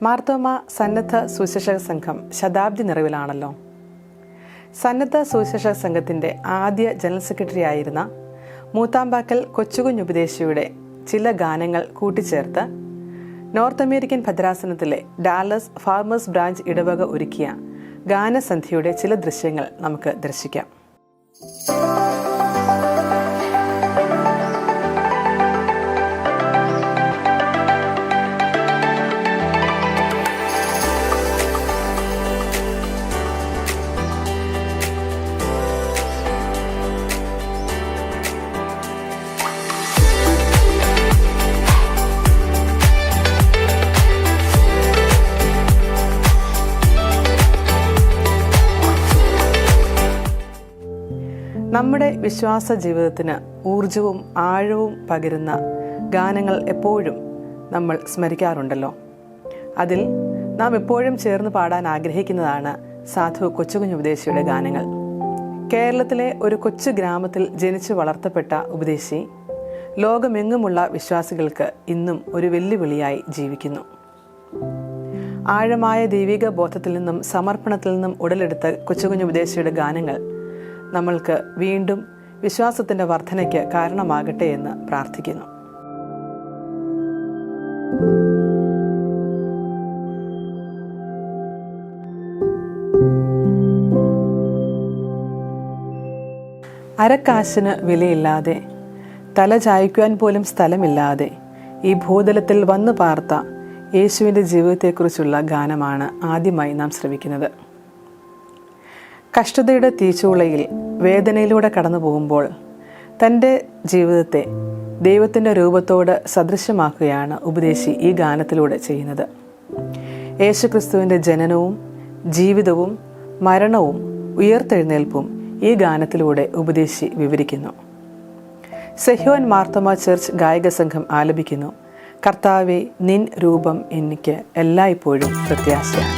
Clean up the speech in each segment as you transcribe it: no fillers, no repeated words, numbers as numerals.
മാർത്തോമ സന്നദ്ധ സുവിശേഷക സംഘം ശതാബ്ദി നിറവിലാണല്ലോ. സന്നദ്ധ സുവിശേഷക സംഘത്തിൻ്റെ ആദ്യ ജനറൽ സെക്രട്ടറി ആയിരുന്ന മൂത്താമ്പാക്കൽ കൊച്ചുകുഞ്ഞുപദേശിയുടെ ചില ഗാനങ്ങൾ കൂട്ടിച്ചേർത്ത് നോർത്ത് അമേരിക്കൻ ഭദ്രാസനത്തിലെ ഡാലസ് ഫാർമേഴ്സ് ബ്രാഞ്ച് ഇടവക ഒരുക്കിയ ഗാനസന്ധ്യയുടെ ചില ദൃശ്യങ്ങൾ നമുക്ക് ദർശിക്കാം. നമ്മുടെ വിശ്വാസ ജീവിതത്തിന് ഊർജവും ആഴവും പകരുന്ന ഗാനങ്ങൾ എപ്പോഴും നമ്മൾ സ്മരിക്കാറുണ്ടല്ലോ. അതിൽ നാം എപ്പോഴും ചേർന്ന് പാടാൻ ആഗ്രഹിക്കുന്നതാണ് സാധു കൊച്ചുകുഞ്ഞുപദേശിയുടെ ഗാനങ്ങൾ. കേരളത്തിലെ ഒരു കൊച്ചു ഗ്രാമത്തിൽ ജനിച്ചു വളർത്തപ്പെട്ട ഉപദേശി ലോകമെങ്ങുമുള്ള വിശ്വാസികൾക്ക് ഇന്നും ഒരു വെല്ലുവിളിയായി ജീവിക്കുന്നു. ആഴമായ ദൈവിക ബോധത്തിൽ നിന്നും സമർപ്പണത്തിൽ നിന്നും ഉടലെടുത്ത കൊച്ചുകുഞ്ഞുപദേശിയുടെ ഗാനങ്ങൾ നമ്മൾക്ക് വീണ്ടും വിശ്വാസത്തിൻ്റെ വർധനയ്ക്ക് കാരണമാകട്ടെ എന്ന് പ്രാർത്ഥിക്കുന്നു. അരക്കാശിന് വിലയില്ലാതെ, തല ചായ്ക്കുവാൻ പോലും സ്ഥലമില്ലാതെ ഈ ഭൂതലത്തിൽ വന്നു പാർത്ത യേശുവിൻ്റെ ജീവിതത്തെക്കുറിച്ചുള്ള ഗാനമാണ് ആദ്യമായി നാം ശ്രവിക്കുന്നത്. കഷ്ടതയുടെ തീച്ചൂളയിൽ വേദനയിലൂടെ കടന്നു പോകുമ്പോൾ തൻ്റെ ജീവിതത്തെ ദൈവത്തിൻ്റെ രൂപത്തോട് സദൃശ്യമാക്കുകയാണ് ഉപദേശി ഈ ഗാനത്തിലൂടെ ചെയ്യുന്നത്. യേശുക്രിസ്തുവിൻ്റെ ജനനവും ജീവിതവും മരണവും ഉയർത്തെഴുന്നേൽപ്പും ഈ ഗാനത്തിലൂടെ ഉപദേശി വിവരിക്കുന്നു. സെഹ്യോൻ മാർത്തോമ ചർച്ച് ഗായക സംഘം ആലപിക്കുന്നു, കർത്താവേ നിൻ രൂപം എനിക്ക് എല്ലായ്പ്പോഴും പ്രത്യാശയാണ്.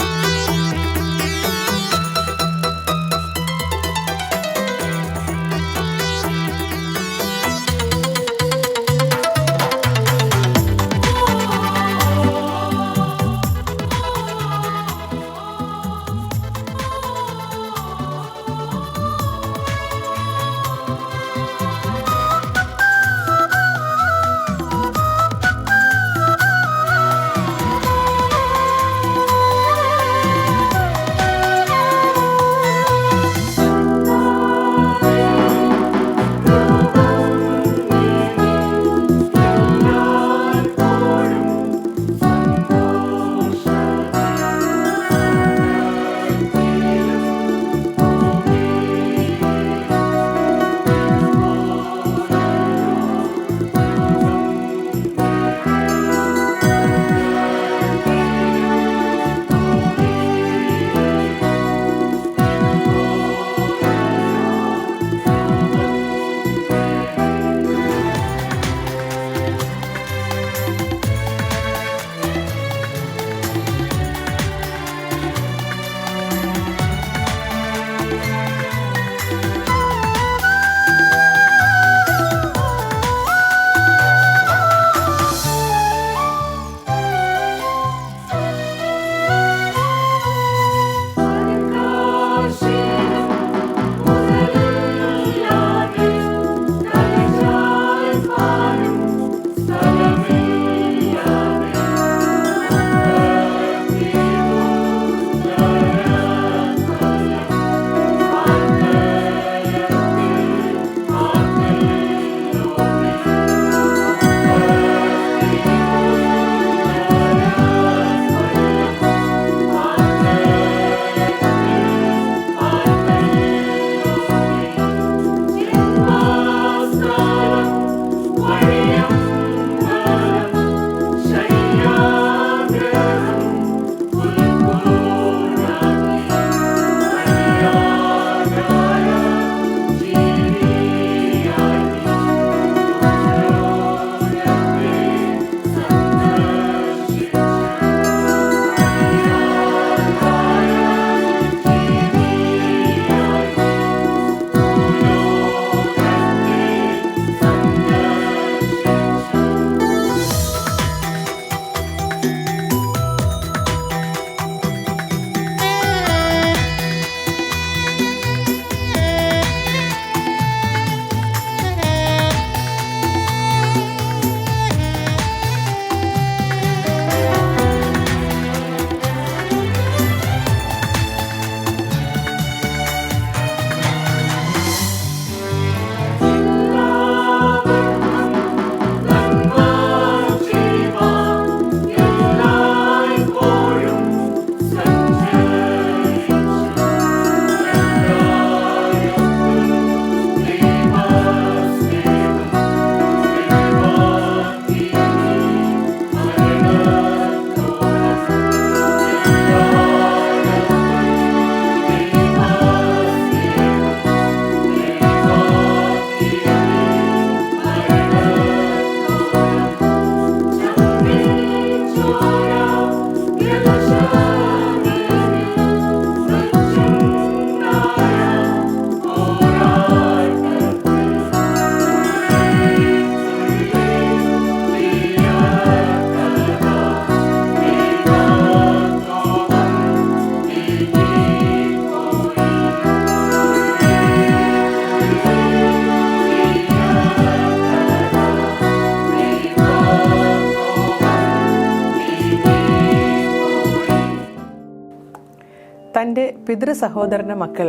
തൻ്റെ പിതൃ സഹോദരൻ്റെ മക്കൾ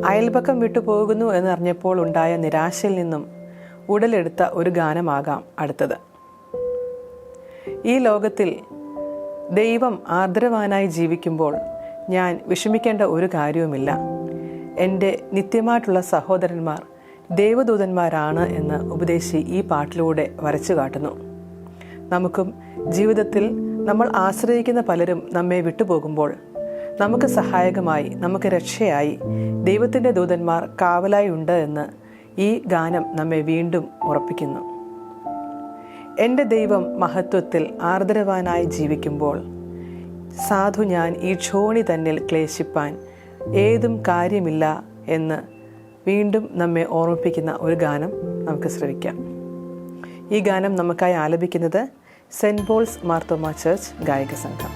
അയൽപക്കം വിട്ടുപോകുന്നു എന്നറിഞ്ഞപ്പോൾ ഉണ്ടായ നിരാശയിൽ നിന്നും ഉടലെടുത്ത ഒരു ഗാനമാകാം അടുത്തത്. ഈ ലോകത്തിൽ ദൈവം ആർദ്രവാനായി ജീവിക്കുമ്പോൾ ഞാൻ വിഷമിക്കേണ്ട ഒരു കാര്യവുമില്ല. എൻ്റെ നിത്യമായിട്ടുള്ള സഹോദരന്മാർ ദേവദൂതന്മാരാണ് എന്ന് ഉപദേശി ഈ പാട്ടിലൂടെ വരച്ചു കാട്ടുന്നു. നമുക്കും ജീവിതത്തിൽ നമ്മൾ ആശ്രയിക്കുന്ന പലരും നമ്മെ വിട്ടുപോകുമ്പോൾ നമുക്ക് സഹായകമായി, നമുക്ക് രക്ഷയായി ദൈവത്തിൻ്റെ ദൂതന്മാർ കാവലായി ഉണ്ട് എന്ന് ഈ ഗാനം നമ്മെ വീണ്ടും ഉറപ്പിക്കുന്നു. എൻ്റെ ദൈവം മഹത്വത്തിൽ ആർദ്രവാനായി ജീവിക്കുമ്പോൾ സാധു ഞാൻ ഈ ക്ഷോണി തന്നിൽ ക്ലേശിപ്പാൻ ഏതും കാര്യമില്ല എന്ന് വീണ്ടും നമ്മെ ഓർമ്മിപ്പിക്കുന്ന ഒരു ഗാനം നമുക്ക് ശ്രവിക്കാം. ഈ ഗാനം നമുക്കായി ആലപിക്കുന്നത് സെൻറ്റ് പോൾസ് മാർത്തോമ ചർച്ച് ഗായക സംഘം.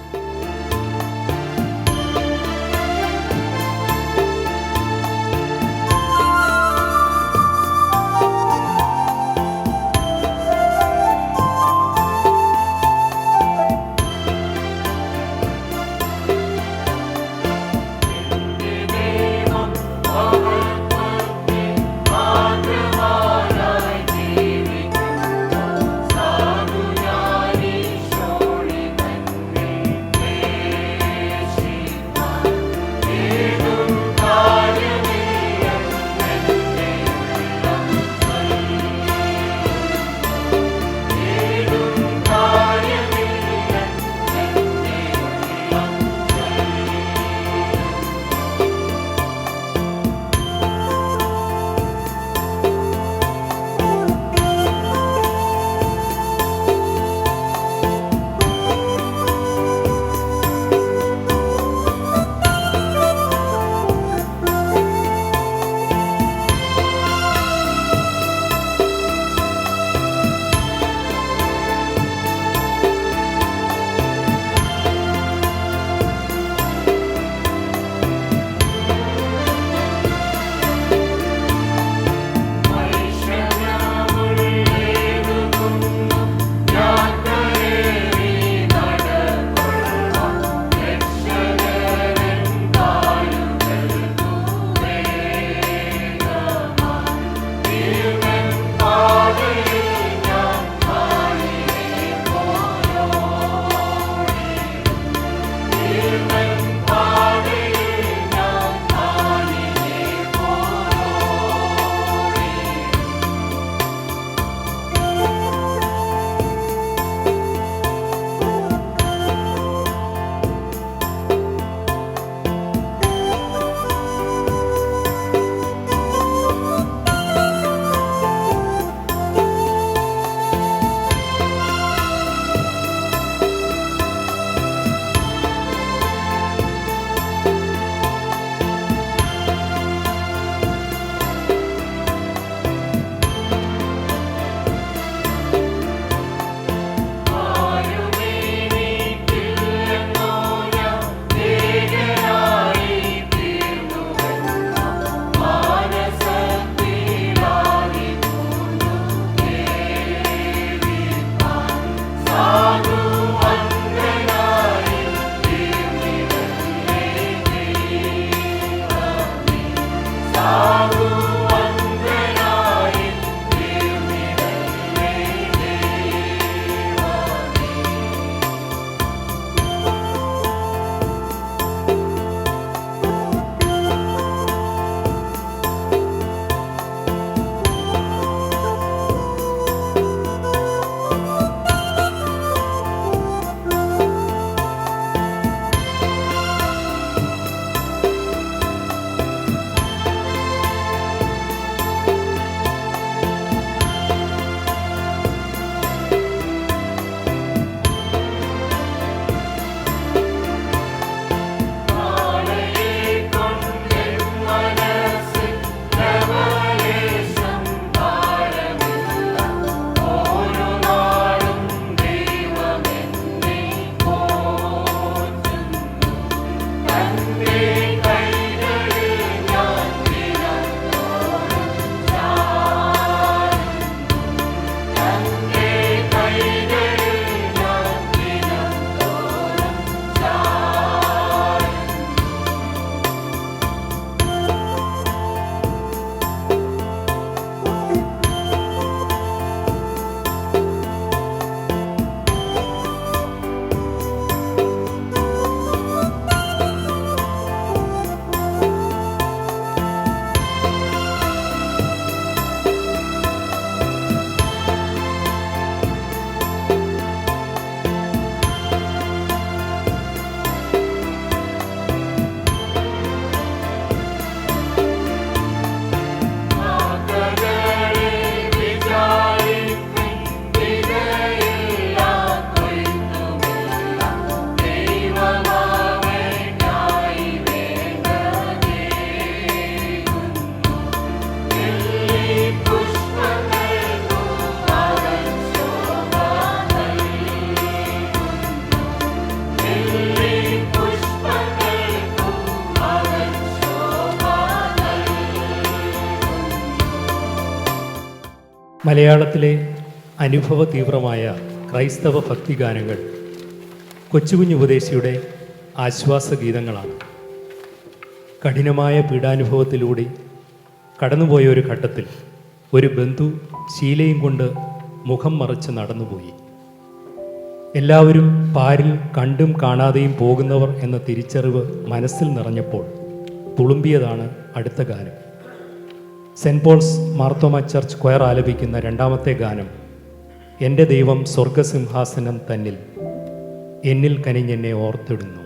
മലയാളത്തിലെ അനുഭവ തീവ്രമായ ക്രൈസ്തവ ഭക്തിഗാനങ്ങൾ കൊച്ചുകുഞ്ഞ് ഉപദേശിയുടെ ആശ്വാസഗീതങ്ങളാണ്. കഠിനമായ പീഡാനുഭവത്തിലൂടെ കടന്നുപോയ ഒരു ഘട്ടത്തിൽ ഒരു ബന്ധു ശീലയും കൊണ്ട് മുഖം മറച്ച് നടന്നുപോയി. എല്ലാവരും പാരിൽ കണ്ടും കാണാതെയും പോകുന്നവർ എന്ന തിരിച്ചറിവ് മനസ്സിൽ നിറഞ്ഞപ്പോൾ തുളുമ്പിയതാണ് അടുത്ത ഗാനം. Saint Paul's Marthoma Church choir ആലപിക്കുന്ന രണ്ടാമത്തെ ഗാനം എൻ്റെ ദൈവം സ്വർഗസിംഹാസനം തന്നിൽ എന്നിൽ കനിഞ്ഞെന്നെ ഓർത്തിടുന്നു.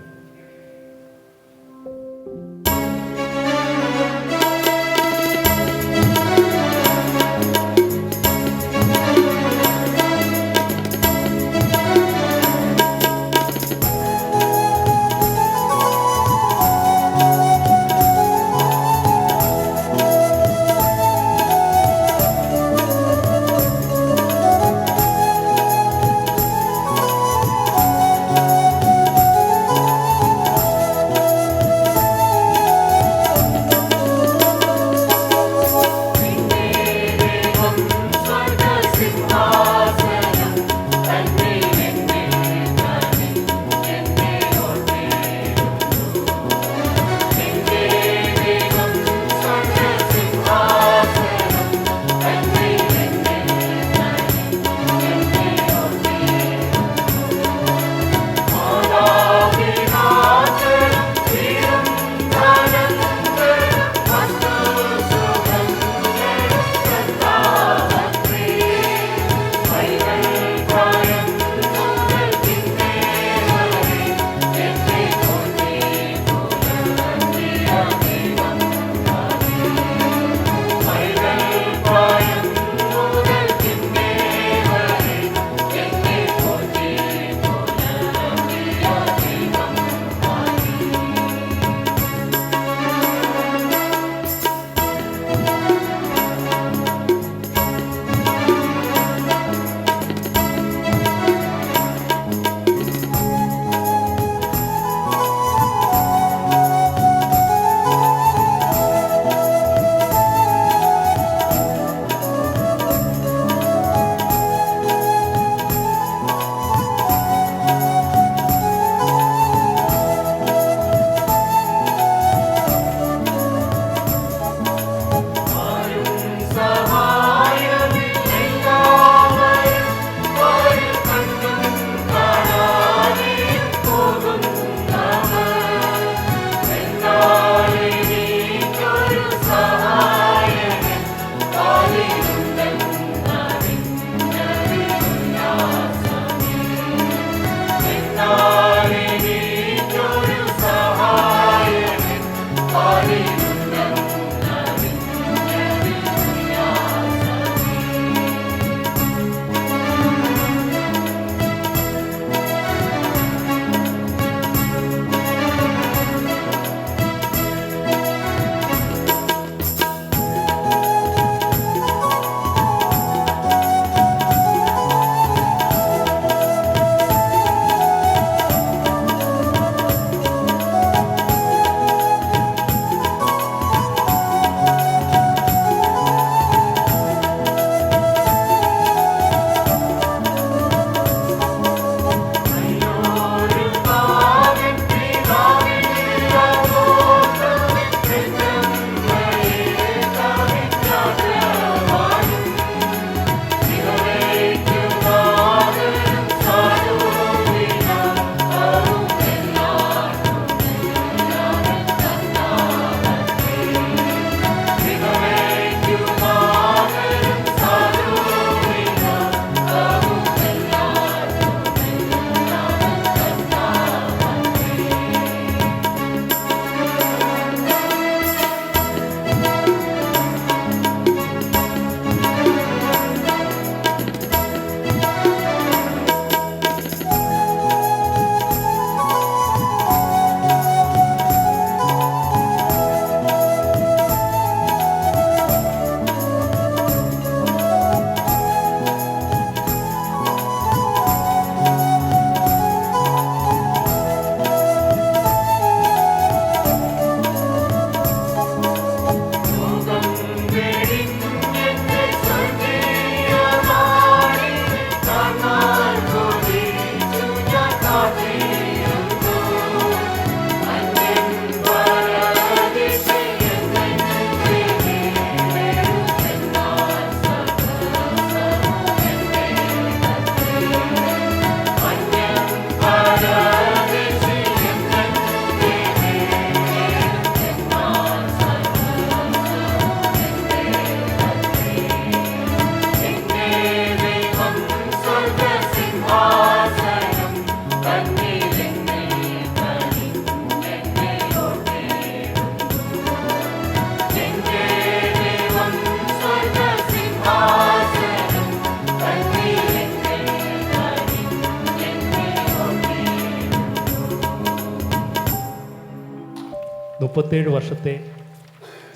37 വർഷത്തെ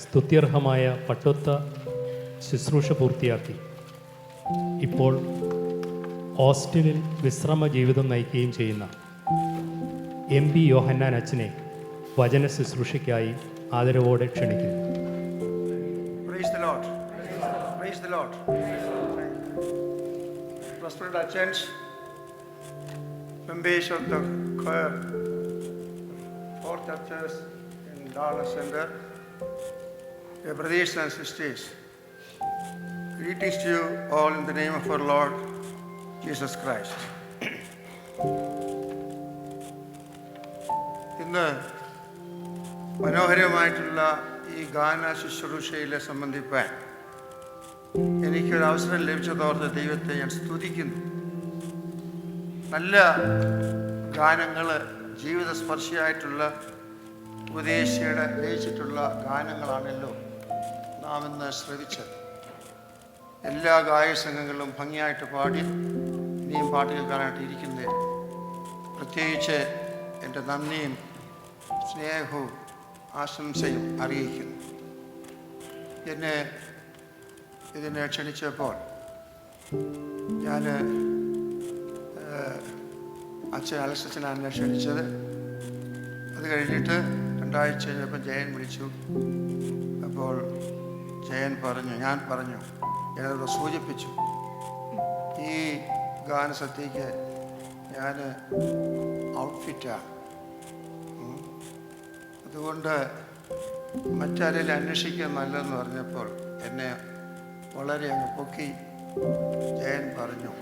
സ്തുത്യർഹമായ പട്ടൊത്ത ശുശ്രൂഷ പൂർത്തിയാക്കി ഇപ്പോൾ ഓസ്റ്റിനിൽ വിശ്രമ ജീവിതം നയിക്കുകയും ചെയ്യുന്ന MB യോഹന്നാൻ അച്ഛനെ വചന ശുശ്രൂഷയ്ക്കായി ആദരവോടെ ക്ഷണിക്കുന്നു. Praise the Lord. Praise the Lord. Respected Achans, members of the choir, four churches in Dallas Center, dear brothers and sisters, greetings to you all in the name of our Lord Jesus Christ. ഇന്ന് മനോഹരമായിട്ടുള്ള ഈ ഗാന ശുശ്രൂഷയിലെ സംബന്ധിപ്പാൻ എനിക്കൊരവസരം ലഭിച്ചതോർത്ത് ദൈവത്തെ ഞാൻ സ്തുതിക്കുന്നു. നല്ല ഗാനങ്ങൾ, ജീവിതസ്പർശിയായിട്ടുള്ള ഉപദേശിയുടെ രചിച്ചിട്ടുള്ള ഗാനങ്ങളാണല്ലോ നാം ഇന്ന് ശ്രവിച്ചത്. എല്ലാ ഗായക സംഘങ്ങളിലും ഭംഗിയായിട്ട് പാടി ഇനിയും പാട്ട് കേൾക്കാനായിട്ട് ഇരിക്കുന്നത്. പ്രത്യേകിച്ച് എൻ്റെ നന്ദിയും സ്നേഹവും ആശംസയും അറിയിക്കുന്നു. എന്നെ ഇതിനെ ക്ഷണിച്ചപ്പോൾ ഞാൻ അലക്സച്ചനാണ് എന്നെ ക്ഷണിച്ചത്. അത് കഴിഞ്ഞിട്ട് 2 ആഴ്ച കഴിഞ്ഞപ്പോൾ ജയൻ വിളിച്ചു. അപ്പോൾ ജയൻ ഞാൻ പറഞ്ഞു ഞാനത് സൂചിപ്പിച്ചു, ഈ ഗാനസദ്യക്ക് ഞാൻ ഔട്ട്ഫിറ്റാണ്, അതുകൊണ്ട് മറ്റാരെങ്കിലും അന്വേഷിക്കാൻ നല്ലതെന്ന് പറഞ്ഞപ്പോൾ എന്നെ വളരെ അങ്ങ് പൊക്കി ജയൻ പറഞ്ഞു,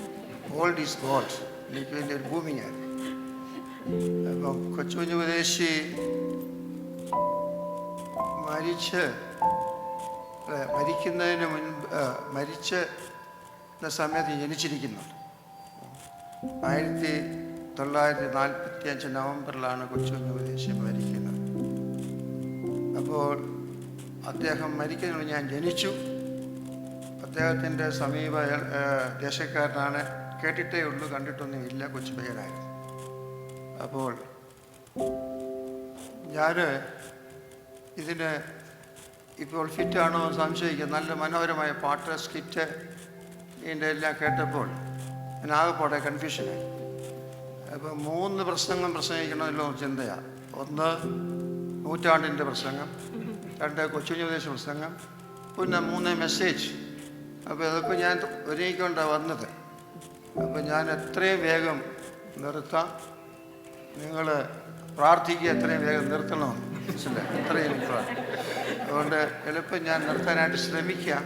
ഓൾഡ് ഈസ് ഗോഡ്. എനിക്ക് വേണ്ടി ഒരു ഭൂമിയാണ്. അപ്പം കൊച്ചുകുഞ്ഞു ഉപദേശി മരിക്കുന്നതിന് മുൻപ് മരിച്ച സമയത്ത് ജനിച്ചിരിക്കുന്നുണ്ട്. 1945 നവംബറിലാണ് കൊച്ചുകുഞ്ഞു ഉപദേശി മരിക്കുന്നത്. അപ്പോൾ അദ്ദേഹം മരിക്കുന്നതിന് ഞാൻ ജനിച്ചു. അദ്ദേഹത്തിൻ്റെ സമീപ ദേശക്കാരനാണ്. കേട്ടിട്ടേ ഉള്ളൂ, കണ്ടിട്ടൊന്നും ഇല്ല. കൊച്ചു പയ്യനായിരുന്നു. അപ്പോൾ ഞാൻ ഇതിന് ഇപ്പോൾ ഫിറ്റാണോ സംശയിക്കുക. നല്ല മനോഹരമായ പാട്ട്, സ്കിറ്റ്, ഇതിൻ്റെ എല്ലാം കേട്ടപ്പോൾ ഞാൻ ആകെപ്പാടെ കൺഫ്യൂഷനായി. അപ്പോൾ 3 പ്രസംഗം പ്രസംഗിക്കണമല്ലോ ചിന്തയാണ്. 1 നൂറ്റാണ്ടിൻ്റെ പ്രസംഗം, 2 കൊച്ചുകുഞ്ഞുപദേശ പ്രസംഗം, പിന്നെ 3 മെസ്സേജ്. അപ്പോൾ ഇതൊക്കെ ഞാൻ ഒരുങ്ങിക്കൊണ്ടാണ് വന്നത്. അപ്പോൾ ഞാൻ എത്രയും വേഗം നിർത്താം, നിങ്ങൾ പ്രാർത്ഥിക്കുക എത്രയും വേഗം നിർത്തണമെന്ന്. മനസ്സിലായി? എത്രയും അതുകൊണ്ട് എളുപ്പം ഞാൻ നിർത്താനായിട്ട് ശ്രമിക്കാം.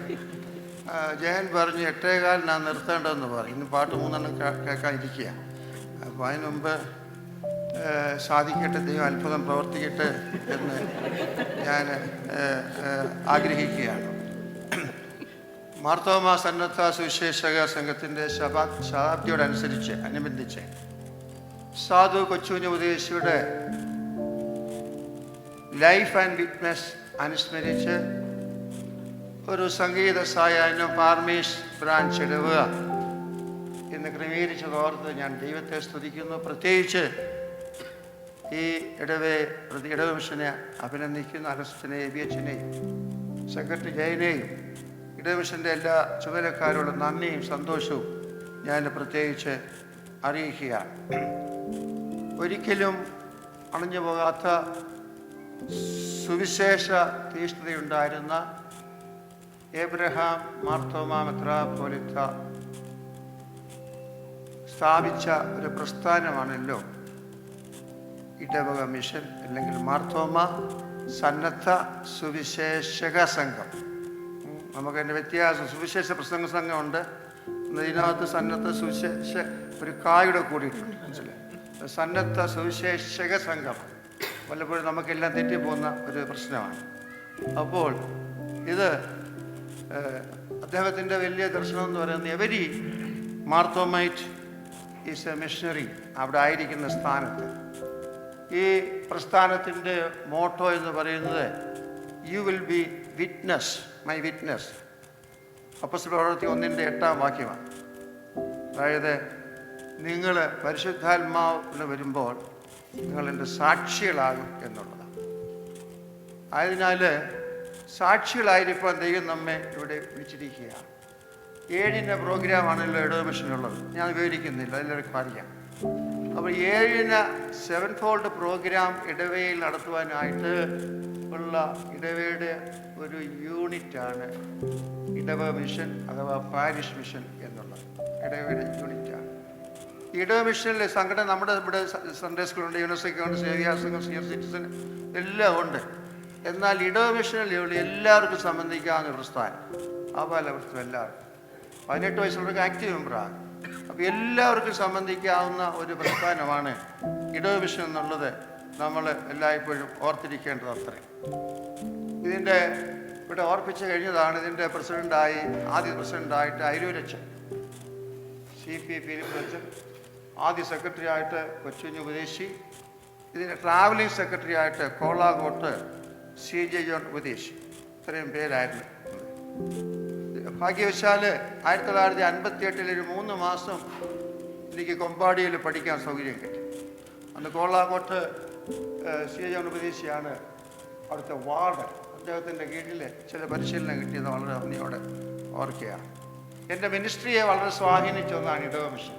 ജയൻ പറഞ്ഞു 8:15 ഞാൻ നിർത്തേണ്ടതെന്ന് പറഞ്ഞു. ഇന്ന് പാട്ട് 3 കേൾക്കാനിരിക്കുക. അപ്പോൾ അതിന് മുമ്പ് സാധിക്കട്ടെ, ദൈവം അത്ഭുതം പ്രവർത്തിക്കട്ടെ എന്ന് ഞാൻ ആഗ്രഹിക്കുകയാണ്. മാർത്തോമാ സന്നദ്ധ സുവിശേഷക സംഘത്തിൻ്റെ ശതാബ്ദിയോടനുബന്ധിച്ച് സാധു കൊച്ചുകുഞ്ഞു ഉപദേശിയുടെ ലൈഫ് ആൻഡ് വിറ്റ്നസ് അനുസ്മരിച്ച് ഒരു സംഗീത സായാഹ്നം പാർമീസ് ബ്രാഞ്ച് ഇടവുക എന്ന് ക്രമീകരിച്ചതോർത്ത് ഞാൻ ദൈവത്തെ സ്തുതിക്കുന്നു. പ്രത്യേകിച്ച് ഈ ഇടവ മിഷനെ അഭിനന്ദിക്കുന്നു. അലക്സച്ചനെയും എബിയച്ചനെയും സെക്രട്ടറി ജയനെയും ഇടവമിഷൻ്റെ എല്ലാ ചുമതലക്കാരോടും നന്ദിയും സന്തോഷവും ഞാൻ പ്രത്യേകിച്ച് അറിയിക്കുകയാണ്. ഒരിക്കലും അണഞ്ഞു പോകാത്ത സുവിശേഷ തീഷ്ണതയുണ്ടായിരുന്ന ഏബ്രഹാം മാർത്തോമാ മെത്രാപ്പോലീത്ത സ്ഥാപിച്ച ഒരു പ്രസ്ഥാനമാണല്ലോ ഇടവക മിഷൻ, അല്ലെങ്കിൽ മാർത്തോമാ സന്നദ്ധ സുവിശേഷക സംഘം. നമുക്കതിൻ്റെ വ്യത്യാസം, സുവിശേഷ പ്രസംഗ സംഘമുണ്ട്, ഇതിനകത്ത് സന്നദ്ധ സുവിശേഷ ഒരു കായുടെ കൂടിയിട്ടുണ്ട്. മനസ്സിലായി? സന്നദ്ധ സുവിശേഷക സംഘം വല്ലപ്പോഴും നമുക്കെല്ലാം തെറ്റിപ്പോകുന്ന ഒരു പ്രശ്നമാണ്. അപ്പോൾ ഇത് അദ്ദേഹത്തിൻ്റെ വലിയ ദർശനം എന്ന് പറയുന്നത് എവരി മാർത്തോമൈറ്റ് ഈസ് എ മിഷണറി. അവിടെ ആയിരിക്കുന്ന സ്ഥാനത്ത് ഈ പ്രസ്ഥാനത്തിൻ്റെ മോട്ടോ എന്ന് പറയുന്നത് you will be witness, my witness. അപ്പോസ്തല പ്രവൃത്തി 1:8 വാക്യമാണ്. അതായത് നിങ്ങൾ പരിശുദ്ധാത്മാവിന് വരുമ്പോൾ നിങ്ങൾ എൻ്റെ സാക്ഷികളാകും എന്നുള്ളതാണ്. അതിനാൽ സാക്ഷികളായിരിക്കാൻ ദൈവം നമ്മെ ഇവിടെ വിളിച്ചിരിക്കുകയാണ്. 7 പ്രോഗ്രാമാണല്ലോ ഇടവ മിഷനുള്ളത്. ഞാൻ വിവരിക്കുന്നില്ല, എല്ലാവർക്കും അറിയാം. അപ്പോൾ 7 7 ഫോൾഡ് പ്രോഗ്രാം ഇടവയിൽ നടത്തുവാനായിട്ട് ഉള്ള ഇടവയുടെ ഒരു യൂണിറ്റാണ് ഇടവ മിഷൻ അഥവാ പാരിഷ് മിഷൻ എന്നുള്ളത്. ഇടവയുടെ യൂണിറ്റാണ്. ഇടവ മിഷനിലെ സംഘടന നമ്മുടെ ഇവിടെ സൺഡേ സ്കൂളുണ്ട്, യൂണിവേഴ്സിറ്റി ഉണ്ട്, സേവിയാസംഘം, സീനിയർ സിറ്റിസൺ എല്ലാം ഉണ്ട്. എന്നാൽ ഇടവ മിഷനിൽ എല്ലാവർക്കും സംബന്ധിക്കാവുന്ന പ്രസ്ഥാനം ആപാലവൃത്തം എല്ലാവർക്കും 18 വയസ്സുള്ളവർക്ക് ആക്റ്റീവ് മെമ്പറാണ്. അപ്പോൾ എല്ലാവർക്കും സംബന്ധിക്കാവുന്ന ഒരു പ്രസ്ഥാനമാണ് ഇടവ മിഷൻ എന്നുള്ളത് നമ്മൾ എല്ലായ്പ്പോഴും ഓർത്തിരിക്കേണ്ടത്. അത്രയും ഇതിൻ്റെ ഇവിടെ ഓർപ്പിച്ച് കഴിഞ്ഞതാണ്. ഇതിൻ്റെ ആദ്യ പ്രസിഡൻ്റായിട്ട് അരൂരച്ചൻ, CP ഫിലിപ്പച്ചൻ, ആദ്യ സെക്രട്ടറി ആയിട്ട് കൊച്ചുഞ്ഞ് ഉപദേശി, ഇതിൻ്റെ ട്രാവലിംഗ് സെക്രട്ടറി ആയിട്ട് കോളാകോട്ട് CJ ജോൺ ഉപദേശി. ഇത്രയും പേരായിരുന്നു. ഭാഗ്യവശാൽ 1958 ഒരു 3 മാസം എനിക്ക് കൊമ്പാടിയിൽ പഠിക്കാൻ സൗകര്യം കിട്ടി. അന്ന് കോളാകോട്ട് CJ ജോൺ ഉപദേശിയാണ് അവിടുത്തെ വാർഡ്. അദ്ദേഹത്തിൻ്റെ കീഴിൽ ചില പരിശീലനം കിട്ടിയത് വളരെ നന്ദിയോടെ ഓർക്കുകയാണ്. എൻ്റെ മിനിസ്ട്രിയെ വളരെ സ്വാധീനിച്ച ഒന്നാണ് ഇടവ മിഷൻ.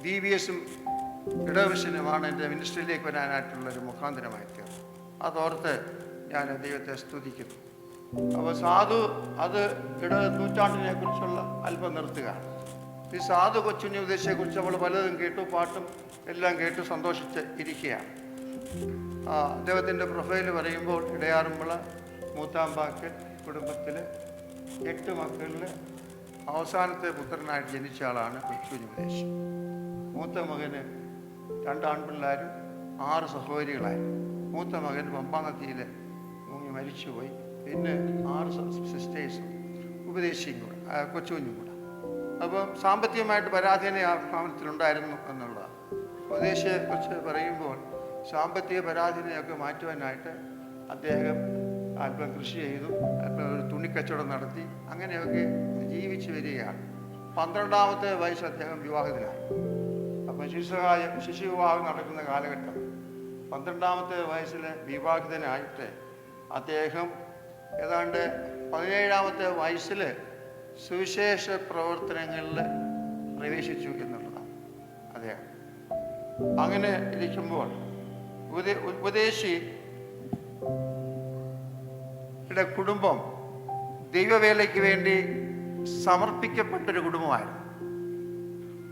DBSും ഇടവ മിഷനുമാണ് എൻ്റെ മിനിസ്ട്രിയിലേക്ക് വരാനായിട്ടുള്ളൊരു മുഖാന്തരമായി തീർന്നത്. അതോർത്ത് ഞാൻ ദൈവത്തെ സ്തുതിക്കുന്നു. അപ്പോൾ സാധു അത് നൂറ്റാണ്ടിനെ കുറിച്ചുള്ള അല്പം നിർത്തുക. ഈ സാധു കൊച്ചുണ്ണി ഉപദേശത്തെക്കുറിച്ച് നമ്മൾ പലതും കേട്ടു, പാട്ടും എല്ലാം കേട്ട് സന്തോഷിച്ച് ഇരിക്കുകയാണ്. അദ്ദേഹത്തിൻ്റെ പ്രൊഫൈൽ പറയുമ്പോൾ ഇടയാറുമ്പുഴ മൂത്താമ്പാക്കൽ കുടുംബത്തിൽ 8 മക്കളിൽ അവസാനത്തെ പുത്രനായിട്ട് ജനിച്ച ആളാണ് കൊച്ചുണ്ണി ഉപദേശി. മൂത്ത മകന് 2 ആൺപിള്ളേരും 6 സഹോദരികളായിരുന്നു. മൂത്ത മകൻ പമ്പാനദിയിൽ മുങ്ങി മരിച്ചുപോയി. പിന്നെ 6 സിസ്റ്റേഴ്സും ഉപദേശിയും കൂടെ, കൊച്ചുകുഞ്ഞും കൂടെ. അപ്പം സാമ്പത്തികമായിട്ട് പരാധീന ആ ഭവനത്തിലുണ്ടായിരുന്നു എന്നുള്ളതാണ്. ഉപദേശിയെക്കുറിച്ച് പറയുമ്പോൾ സാമ്പത്തിക പരാധീനതയൊക്കെ മാറ്റുവാനായിട്ട് അദ്ദേഹം അല്പം കൃഷി ചെയ്തു, അല്പം ഒരു തുണിക്കച്ചവടം നടത്തി, അങ്ങനെയൊക്കെ ജീവിച്ചു വരികയാണ്. 12ാമത്തെ വയസ്സ് അദ്ദേഹം വിവാഹത്തിനായി. അപ്പം ശിശു വിവാഹം നടക്കുന്ന കാലഘട്ടം. 12ാമത്തെ വയസ്സിൽ വിവാഹിതനായിട്ട് അദ്ദേഹം ഏതാണ്ട് 17ാമത്തെ വയസ്സിൽ സുവിശേഷ പ്രവർത്തനങ്ങളിൽ പ്രവേശിച്ചു എന്നുള്ളതാണ് അദ്ദേഹം. അങ്ങനെ ഇരിക്കുമ്പോൾ ഉപദേശിയുടെ കുടുംബം ദൈവവേലയ്ക്ക് വേണ്ടി സമർപ്പിക്കപ്പെട്ടൊരു കുടുംബമായിരുന്നു.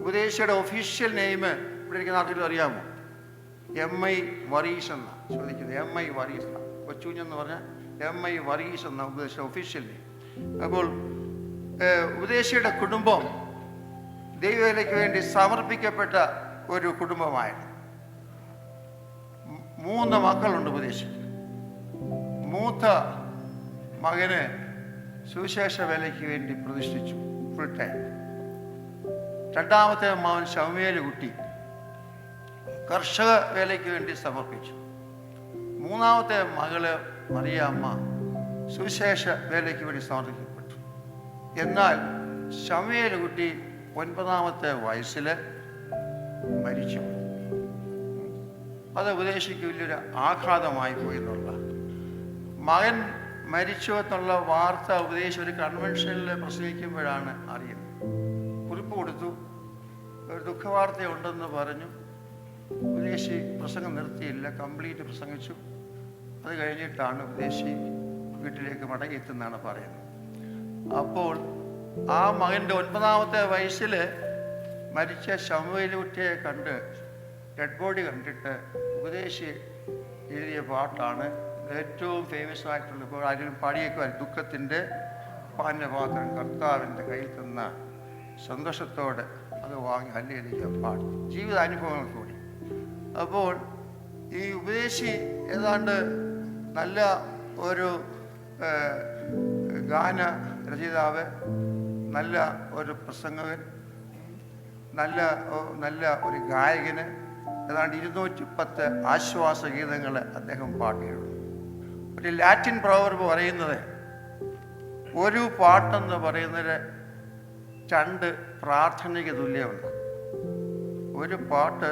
ഉപദേശിയുടെ ഒഫീഷ്യൽ നെയിം ഇവിടെ ഇരിക്കുന്ന ആർക്കെങ്കിലും അറിയാമോ? MI വർഗീസ് എന്ന ചോദിക്കുന്നത്. MI വർഗീസ്, കൊച്ചുകുഞ്ഞെന്ന് പറഞ്ഞാൽ MI വർഗീസ് എന്ന ഉപദേശിയുടെ ഒഫീഷ്യൽ നെയിം. അപ്പോൾ ഉപദേശിയുടെ കുടുംബം ദൈവവേലയ്ക്ക് വേണ്ടി സമർപ്പിക്കപ്പെട്ട ഒരു കുടുംബമായിരുന്നു. 3 മക്കളുണ്ട് ഉപദേശിക്ക്. മൂത്ത മകന് സുവിശേഷ വേലയ്ക്ക് വേണ്ടി പ്രതിഷ്ഠിച്ചു ഫുൾ ടൈം. 2ാമത്തെ മകൻ ശൗമേൽ കുട്ടി കർഷക വേലയ്ക്ക് വേണ്ടി സമർപ്പിച്ചു. 3ാമത്തെ മകള് മറിയാമ്മ സുവിശേഷ വേലയ്ക്ക് വേണ്ടി സമർപ്പിക്കപ്പെട്ടു. എന്നാൽ ശൗമേൽ കുട്ടി 9ാമത്തെ വയസ്സിൽ മരിച്ചു. അത് ഉപദേശിക്ക് വലിയൊരു ആഘാതമായി പോയി എന്നുള്ള. മകൻ മരിച്ചു എന്നുള്ള വാർത്ത ഉപദേശം ഒരു കൺവെൻഷനിൽ പ്രസംഗിക്കുമ്പോഴാണ് അറിയുന്നത്. കുറിപ്പ് കൊടുത്തു, ഒരു ദുഃഖവാർത്തയുണ്ടെന്ന് പറഞ്ഞു. ഉപദേശി പ്രസംഗം നിർത്തിയില്ല, കംപ്ലീറ്റ് പ്രസംഗിച്ചു. അത് കഴിഞ്ഞിട്ടാണ് ഉപദേശി വീട്ടിലേക്ക് മടങ്ങിയെത്തുന്നതാണ് പറയുന്നത്. അപ്പോൾ ആ മകൻ്റെ 9ാമത്തെ വയസ്സിൽ മരിച്ച ശമൂവേൽ കുട്ടിയെ കണ്ട്, ഡെഡ് ബോഡി കണ്ടിട്ട് ഉപദേശി എഴുതിയ പാട്ടാണ് ഏറ്റവും ഫേമസ് ആയിട്ടുള്ള. ഇപ്പോൾ ആരും പാടിയേക്കുവാൻ, ദുഃഖത്തിൻ്റെ പാനപാത്രം കർത്താവിൻ്റെ കയ്യിൽ തന്ന സന്തോഷത്തോടെ അത് വാങ്ങി ഹല്ലേലൂയ പാട്ട്, ജീവിതാനുഭവങ്ങൾ കൂടി. അപ്പോൾ ഈ ഉപദേശി ഏതാണ്ട് നല്ല ഒരു ഗാന രചയിതാവ്, നല്ല ഒരു പ്രസംഗകൻ, നല്ല ഒരു ഗായകന്, ഏതാണ്ട് 210 ആശ്വാസ ഗീതങ്ങൾ അദ്ദേഹം പാടിയിരുന്നു. ഒരു ലാറ്റിൻ പ്രോവർബ് പറയുന്നത്, ഒരു പാട്ടെന്ന് പറയുന്നത് 2 പ്രാർത്ഥനയ്ക്ക് തുല്യമാണ്. ഒരു പാട്ട്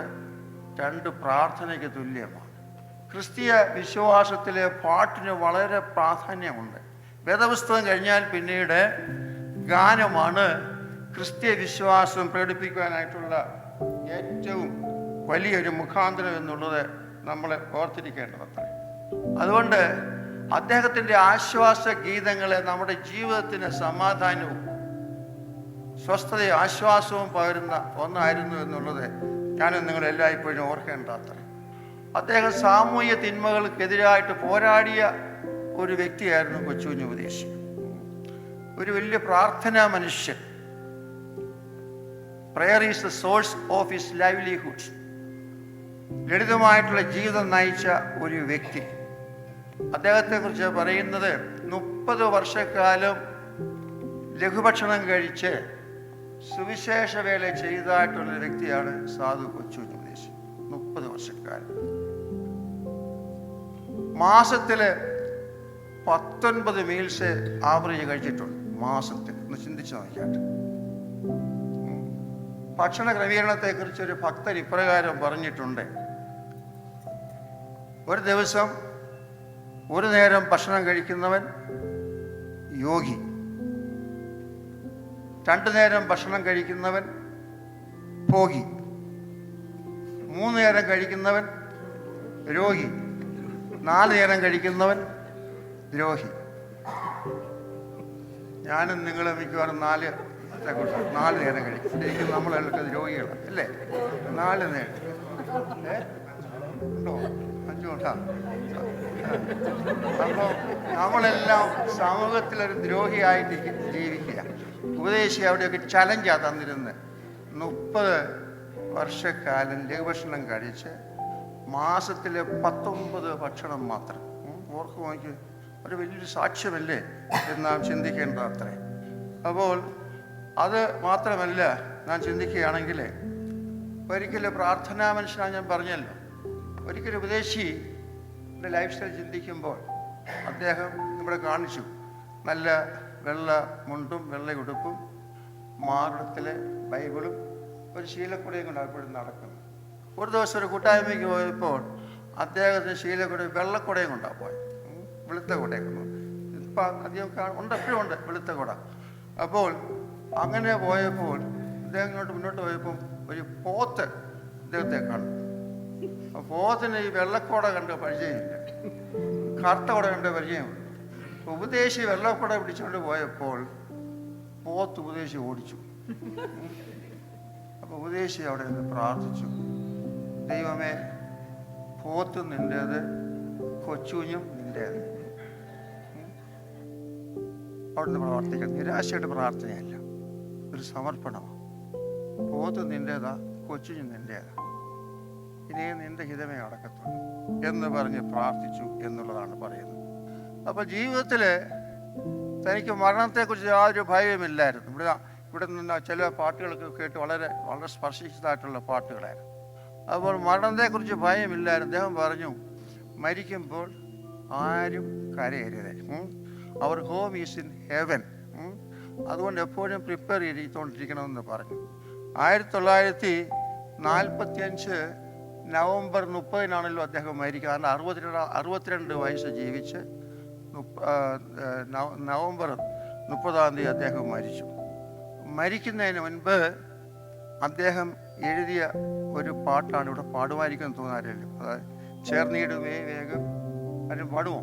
2 പ്രാർത്ഥനയ്ക്ക് തുല്യമാണ്. ക്രിസ്തീയ വിശ്വാസത്തിലെ പാട്ടിന് വളരെ പ്രാധാന്യമുണ്ട്. വേദപുസ്തകം കഴിഞ്ഞാൽ പിന്നീട് ഗാനമാണ് ക്രിസ്തീയ വിശ്വാസം പ്രകടിപ്പിക്കാനായിട്ടുള്ള ഏറ്റവും വലിയൊരു മുഖാന്തരം എന്നുള്ളത് നമ്മൾ ഓർത്തിരിക്കേണ്ടതത്രേ. അതുകൊണ്ട് അദ്ദേഹത്തിൻ്റെ ആശ്വാസ ഗീതങ്ങളെ നമ്മുടെ ജീവിതത്തിന് സമാധാനവും സ്വസ്ഥതയും ആശ്വാസവും പകരുന്ന ഒന്നായിരുന്നു എന്നുള്ളത് ഞാനും നിങ്ങളെല്ലായ്പ്പോഴും ഓർക്കേണ്ടത്ര. അദ്ദേഹം സാമൂഹ്യ തിന്മകൾക്കെതിരായിട്ട് പോരാടിയ ഒരു വ്യക്തിയായിരുന്നു കൊച്ചുകുഞ്ഞ് ഉപദേശി. ഒരു വലിയ പ്രാർത്ഥനാ മനുഷ്യൻ. Prayer is the source of his livelihood. ലളിതമായിട്ടുള്ള ജീവിതം നയിച്ച ഒരു വ്യക്തി. അദ്ദേഹത്തെക്കുറിച്ച് പറയുന്നത് 30 വർഷക്കാലം ലഘുഭക്ഷണം കഴിച്ച് സുവിശേഷ വേല ചെയ്തതായിട്ടുള്ള വ്യക്തിയാണ് സാധു കൊച്ചുകുഞ്ഞ് ഉപദേശി. 30 വർഷക്കാലം മാസത്തില് 19 മീൽസ് ആവറേജ് കഴിച്ചിട്ടുണ്ട്. മാസത്തിൽ ഒന്ന് ചിന്തിച്ചു നോക്കിയാട്ട്. ഭക്ഷണ ക്രമീകരണത്തെക്കുറിച്ച് ഒരു ഭക്തൻ ഇപ്രകാരം പറഞ്ഞിട്ടുണ്ട്: ഒരു ദിവസം ഒരു നേരം ഭക്ഷണം കഴിക്കുന്നവൻ യോഗി, 2 നേരം ഭക്ഷണം കഴിക്കുന്നവൻ ഭോഗി, 3 നേരം കഴിക്കുന്നവൻ രോഗി, 4 നേരം കഴിക്കുന്നവൻ ദ്രോഹി. ഞാനും നിങ്ങളും മിക്കവാറും 4 നേരം കഴിക്കും. ശരിക്കും നമ്മളൊക്കെ രോഗികളാണ് അല്ലേ? 4 നേരം ഉണ്ടോ? 5 കൊണ്ടാ? അപ്പോൾ നമ്മളെല്ലാം സമൂഹത്തിലൊരു ദ്രോഹിയായിട്ട് ജീവിക്കുക. ഉപദേശി അവിടെയൊക്കെ ചലഞ്ചാ തന്നിരുന്നത്. 30 വർഷക്കാലം ലഘുഭക്ഷണം കഴിച്ച് മാസത്തിലെ 19 ഭക്ഷണം മാത്രം. ഓർക്ക് നോക്കി, ഒരു വലിയൊരു സാക്ഷ്യമല്ലേ എന്ന് നാം ചിന്തിക്കേണ്ടത് അത്രേ. അപ്പോൾ അത് മാത്രമല്ല, ഞാൻ ചിന്തിക്കുകയാണെങ്കിൽ ഒരിക്കലും പ്രാർത്ഥനാ മനുഷ്യനാണ് ഞാൻ പറഞ്ഞല്ലോ. ഒരിക്കലും ഉപദേശിയുടെ ലൈഫ് സ്റ്റൈൽ ചിന്തിക്കുമ്പോൾ അദ്ദേഹം ഇവിടെ കാണിച്ചു. നല്ല വെള്ള മുണ്ടും വെള്ള ഉടുപ്പും മാറിടത്തിലെ ബൈബിളും ഒരു ശീലക്കുടയും കൊണ്ട് എപ്പോഴും നടക്കുന്നു. ഒരു ദിവസം ഒരു കൂട്ടായ്മയ്ക്ക് പോയപ്പോൾ അദ്ദേഹത്തിന് ശീലക്കുട വെള്ളക്കുടയും കൊണ്ടാണ് പോയത്. വെളുത്ത കുടയൊക്കെ ഇപ്പം അധികം ഉണ്ട്, എപ്പോഴും ഉണ്ട് വെളുത്ത കുട. അപ്പോൾ അങ്ങനെ പോയപ്പോൾ അദ്ദേഹം ഇങ്ങോട്ട് മുന്നോട്ട് പോയപ്പോൾ ഒരു പോത്ത് അദ്ദേഹത്തെ കണ്ടു. പോത്തിന് ഈ വെള്ളക്കുട കണ്ട് പരിചയമില്ല, കറുത്ത കുട കണ്ട് പരിചയമുണ്ട്. ഉപദേശി വെള്ളക്കുട പിടിച്ചുകൊണ്ട് പോയപ്പോൾ പോത്ത് ഉപദേശി ഓടിച്ചു. അപ്പോൾ ഉപദേശി അവിടെ നിന്ന് പ്രാർത്ഥിച്ചു: ദൈവമേ, പോത്ത് നിൻ്റേത്, കൊച്ചുകുഞ്ഞും നിൻ്റേത്. അവിടുന്ന് പ്രാർത്ഥിക്കണം. നിരാശയുടെ പ്രാർത്ഥനയല്ല, ഒരു സമർപ്പണമാണ്. പോത്ത് നിൻ്റേതാ, കൊച്ചുകുഞ്ഞ് നിൻ്റേതാ, ഇനി നിൻ്റെ ഹിതമേ അടക്കത്തുള്ളൂ എന്ന് പറഞ്ഞ് പ്രാർത്ഥിച്ചു എന്നുള്ളതാണ് പറയുന്നത്. അപ്പോൾ ജീവിതത്തിൽ തനിക്ക് മരണത്തെക്കുറിച്ച് യാതൊരു ഭയവുമില്ലായിരുന്നു. ഇവിടെ നിന്ന് ചില പാട്ടുകളൊക്കെ കേട്ട് വളരെ വളരെ സ്പർശിച്ചതായിട്ടുള്ള പാട്ടുകളായിരുന്നു. അപ്പോൾ മരണത്തെക്കുറിച്ച് ഭയമില്ലായിരുന്നു. അദ്ദേഹം പറഞ്ഞു, മരിക്കുമ്പോൾ ആരും കരയരുത്, our home is in heaven, അതുകൊണ്ട് എപ്പോഴും പ്രിപ്പയർ ചെയ്തുകൊണ്ടിരിക്കണമെന്ന് പറഞ്ഞു. 1945 നവംബർ 30-നാണല്ലോ അദ്ദേഹം മരിക്കുക. കാരണം 62 വയസ്സ് ജീവിച്ച് നവംബർ 30 അദ്ദേഹം മരിച്ചു. മരിക്കുന്നതിന് മുൻപ് അദ്ദേഹം എഴുതിയ ഒരു പാട്ടാണ് ഇവിടെ പാടുമായിരിക്കുമെന്ന് തോന്നാറില്ലല്ലോ. അതായത് ചേർന്നിടുമേ വേഗം, അതിന് പാടുമോ?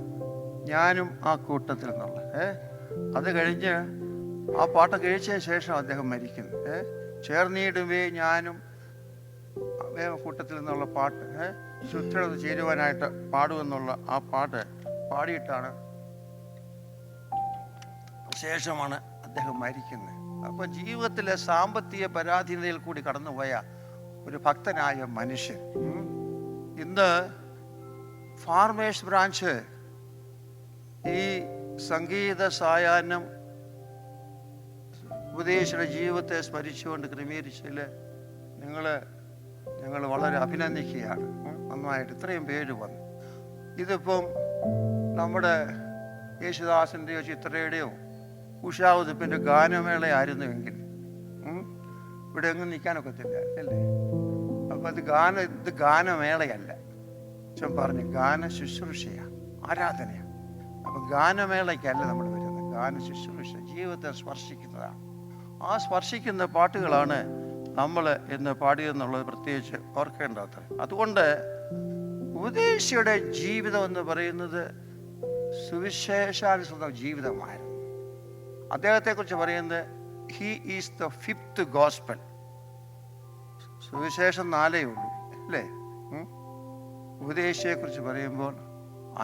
ഞാനും ആ കൂട്ടത്തിൽ നിന്നുള്ള അത് കഴിഞ്ഞ് ആ പാട്ടൊക്കെ കഴിച്ചതിന് ശേഷം അദ്ദേഹം മരിക്കുന്നു. ചേർന്നിടുമേ ഞാനും വേഗം കൂട്ടത്തിൽ നിന്നുള്ള പാട്ട് ശുദ്ധത ചേരുവാനായിട്ട് പാടുമെന്നുള്ള ആ പാട്ട് പാടിയിട്ടാണ് ശേഷമാണ് അദ്ദേഹം മരിക്കുന്നത്. അപ്പോൾ ജീവിതത്തിലെ സാമ്പത്തിക പരാധീനതയിൽ കൂടി കടന്നുപോയ ഒരു ഭക്തനായ മനുഷ്യൻ ഇന്ന് ഫാർമേഴ്സ് ബ്രാഞ്ച് ഈ സംഗീത സായാഹ്നം ഉപദേശിയുടെ ജീവിതത്തെ സ്മരിച്ചുകൊണ്ട് ക്രമീകരിച്ചതിൽ ഞങ്ങൾ വളരെ അഭിനന്ദിക്കുകയാണ്. നന്നായിട്ട് ഇത്രയും പേര് വന്നു. ഇതിപ്പം നമ്മുടെ യേശുദാസിൻ്റെയോ ചിത്രയുടെയോ ഉഷാവുദിപ്പിൻ്റെ ഗാനമേളയായിരുന്നുവെങ്കിൽ ഇവിടെ എങ്ങും നിൽക്കാനൊക്കത്തില്ല അല്ലേ? അപ്പം ഇത് ഗാനമേളയല്ല, അച്ഛൻ പറഞ്ഞു ഗാന ശുശ്രൂഷയാണ്, ആരാധനയാണ്. അപ്പം ഗാനമേളയ്ക്കല്ല നമ്മൾ വരുന്നത്, ഗാന ശുശ്രൂഷ ജീവിതത്തെ സ്പർശിക്കുന്നതാണ്. ആ സ്പർശിക്കുന്ന പാട്ടുകളാണ് നമ്മൾ ഇന്ന് പാടിയെന്നുള്ളത് പ്രത്യേകിച്ച് ഓർക്കേണ്ടത്. അതുകൊണ്ട് ഉപദേശിയുടെ ജീവിതം എന്ന് പറയുന്നത് സുവിശേഷാനുസൃത ജീവിതമായിരുന്നു. അദ്ദേഹത്തെക്കുറിച്ച് പറയുന്നത് he is the fifth gospel. സുവിശേഷം 4 ഉള്ളൂ അല്ലേ? ഉപദേശിയെക്കുറിച്ച് പറയുമ്പോൾ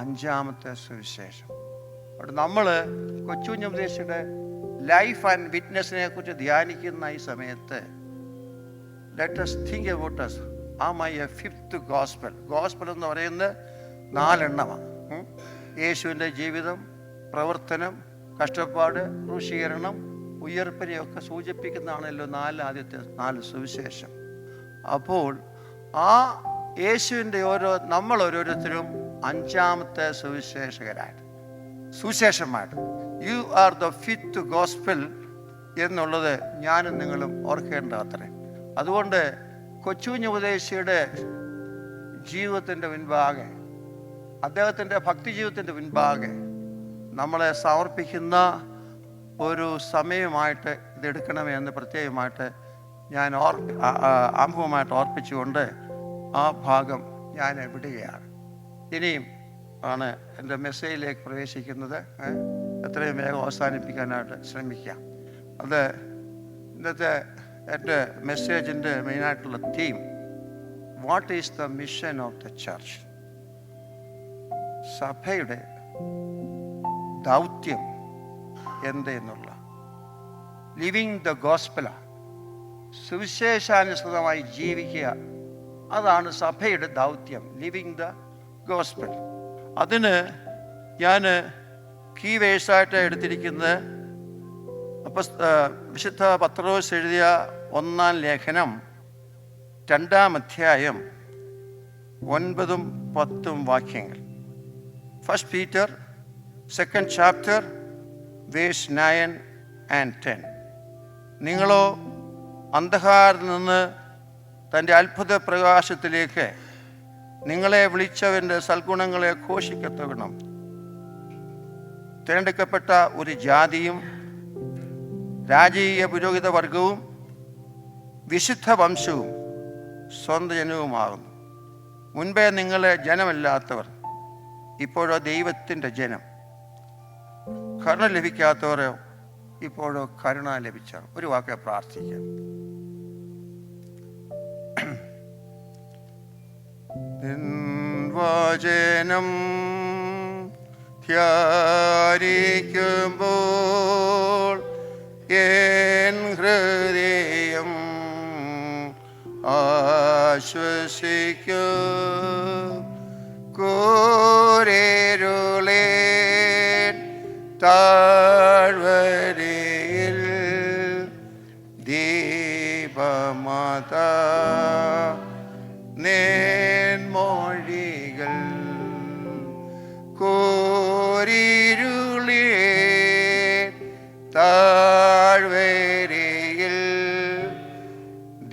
5ാമത്തെ സുവിശേഷം. അവിടെ നമ്മൾ കൊച്ചുകുഞ്ഞ് ഉപദേശിയുടെ ലൈഫ് ആൻഡ് വിറ്റ്നസിനെ കുറിച്ച് ധ്യാനിക്കുന്ന ഈ സമയത്ത് let us think about us. Am I a fifth gospel? Gospel എന്ന് പറയുന്നത് 4 എണ്ണമാണ്. യേശുവിൻ്റെ ജീവിതം, പ്രവർത്തനം, കഷ്ടപ്പാട്, ക്രൂശീകരണം, ഉയർപ്പിനെയൊക്കെ സൂചിപ്പിക്കുന്നതാണല്ലോ ആദ്യത്തെ 4 സുവിശേഷം. അപ്പോൾ ആ യേശുവിൻ്റെ നമ്മൾ ഓരോരുത്തരും 5ാമത്തെ സുവിശേഷകരായിട്ട്, സുവിശേഷമായിട്ട്, you are the fifth gospel എന്നുള്ളത് ഞാനും നിങ്ങളും ഓർക്കേണ്ട അത്രേ. അതുകൊണ്ട് കൊച്ചുകുഞ്ഞ് ഉപദേശിയുടെ ജീവിതത്തിൻ്റെ മുൻപാകെ, അദ്ദേഹത്തിൻ്റെ ഭക്തി ജീവിതത്തിൻ്റെ മുൻപാകെ നമ്മളെ സമർപ്പിക്കുന്ന ഒരു സമയമായിട്ട് ഇതെടുക്കണമെന്ന് പ്രത്യേകമായിട്ട് ഞാൻ ആമുഖമായിട്ട് ഓർപ്പിച്ചുകൊണ്ട് ആ ഭാഗം ഞാൻ വിടുകയാണ്. ഇനിയും ആണ് എൻ്റെ മെസ്സേജിലേക്ക് പ്രവേശിക്കുന്നത്. എത്രയും വേഗം അവസാനിപ്പിക്കാനായിട്ട് ശ്രമിക്കാം. അത് ഇന്നത്തെ എൻ്റെ മെസ്സേജിൻ്റെ മെയിനായിട്ടുള്ള theme, what is the mission of the church? സഭയുടെ ദൗത്യം എന്തെന്നുള്ള, ലിവിങ് ദ ഗോസ്പല, സുവിശേഷാനുസൃതമായി ജീവിക്കുക, അതാണ് സഭയുടെ ദൗത്യം, ലിവിങ് ദ ഗോസ്പൽ. അതിന് ഞാൻ കീ വേഴ്സായിട്ട് എടുത്തിരിക്കുന്നത് വിശുദ്ധ പത്രോസ് എഴുതിയ 1-ാം ലേഖനം 2-ാം അധ്യായം 9-10 വാക്യങ്ങൾ. 1 Peter 2nd chapter verse 9 and 10. നിങ്ങളോ അന്ധകാരത്തിൽ നിന്ന് തൻ്റെ അത്ഭുത പ്രകാശത്തിലേക്ക് നിങ്ങളെ വിളിച്ചവൻ്റെ സൽഗുണങ്ങളെ ഘോഷിക്കത്തവണ്ണം തിരഞ്ഞെടുക്കപ്പെട്ട ഒരു ജാതിയും രാജകീയ പുരോഹിത വർഗവും വിശുദ്ധ വംശവും സ്വന്തം ജനവുമാകുന്നു. മുൻപേ നിങ്ങളെ ജനമല്ലാത്തവർ, ഇപ്പോഴോ ദൈവത്തിൻ്റെ ജനം. കരുണ ലഭിക്കാത്തവരോ, ഇപ്പോഴോ കരുണ ലഭിച്ചവർ. ഒരു വാക്ക് പ്രാർത്ഥിക്കാം. വചനം ധ്യാനിക്കുമ്പോൾ എൻ ഹൃദയം ആശ്വസിക്കും. കൂരിരുളേ താഴ്വരയിൽ ദീപമത നേൻമൊഴികൾ. കൂരിരുളേ താഴ്വരയിൽ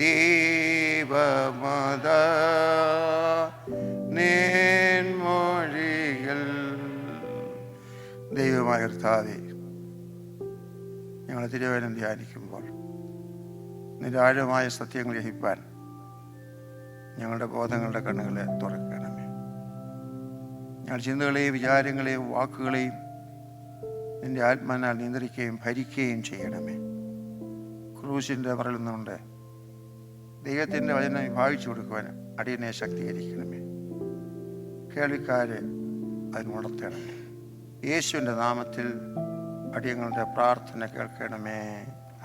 ദീപമത നേൻമൊഴികൾ. ദൈവമായ കർത്താവേ, ഞങ്ങൾ തിരുവചനം ധ്യാനിക്കുമ്പോൾ നിരാഴമായ സത്യങ്ങൾ ഗ്രഹിപ്പാൻ ഞങ്ങളുടെ ബോധങ്ങളുടെ കണ്ണുകളെ തുറക്കണമേ. ഞങ്ങളുടെ ചിന്തകളെയും വിചാരങ്ങളെയും വാക്കുകളെയും നിൻ്റെ ആത്മാനാൽ നിയന്ത്രിക്കുകയും ഭരിക്കുകയും ചെയ്യണമേ. ക്രൂശിൻ്റെ പറയുന്നുണ്ട് ദൈവത്തിൻ്റെ വചനം വിഭാഗിച്ചു കൊടുക്കുവാൻ അടിയനെ ശക്തീകരിക്കണമേ. കേൾവിക്കാരെ അതിനുണർത്തണമേ. യേശുവിൻ്റെ നാമത്തിൽ അടിയങ്ങളുടെ പ്രാർത്ഥന കേൾക്കണമേ.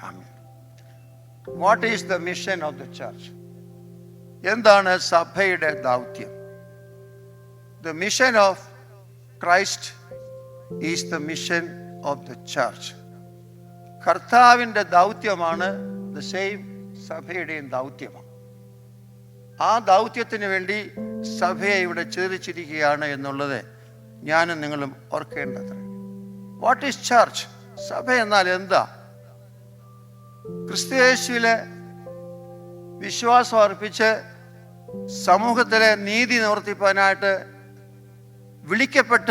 ആമേൻ. What is the mission of the church? എന്താണ് സഭയുടെ ദൗത്യം? The mission of Christ is the mission of the church. കർത്താവിൻ്റെ ദൗത്യമാണ് ദ സെയിം സഭയുടെയും ദൗത്യമാണ്. ആ ദൗത്യത്തിന് വേണ്ടി സഭയെ ഇവിടെ ചേർച്ചിരിക്കുകയാണ് എന്നുള്ളത് ഞാനും നിങ്ങളും ഓർക്കേണ്ടത്. What is church? സഭ എന്നാൽ എന്താ? ക്രിസ്തുയേശുവിലെ വിശ്വാസം അർപ്പിച്ച് സമൂഹത്തിലെ നീതി നിവർത്തിപ്പാനായിട്ട് വിളിക്കപ്പെട്ട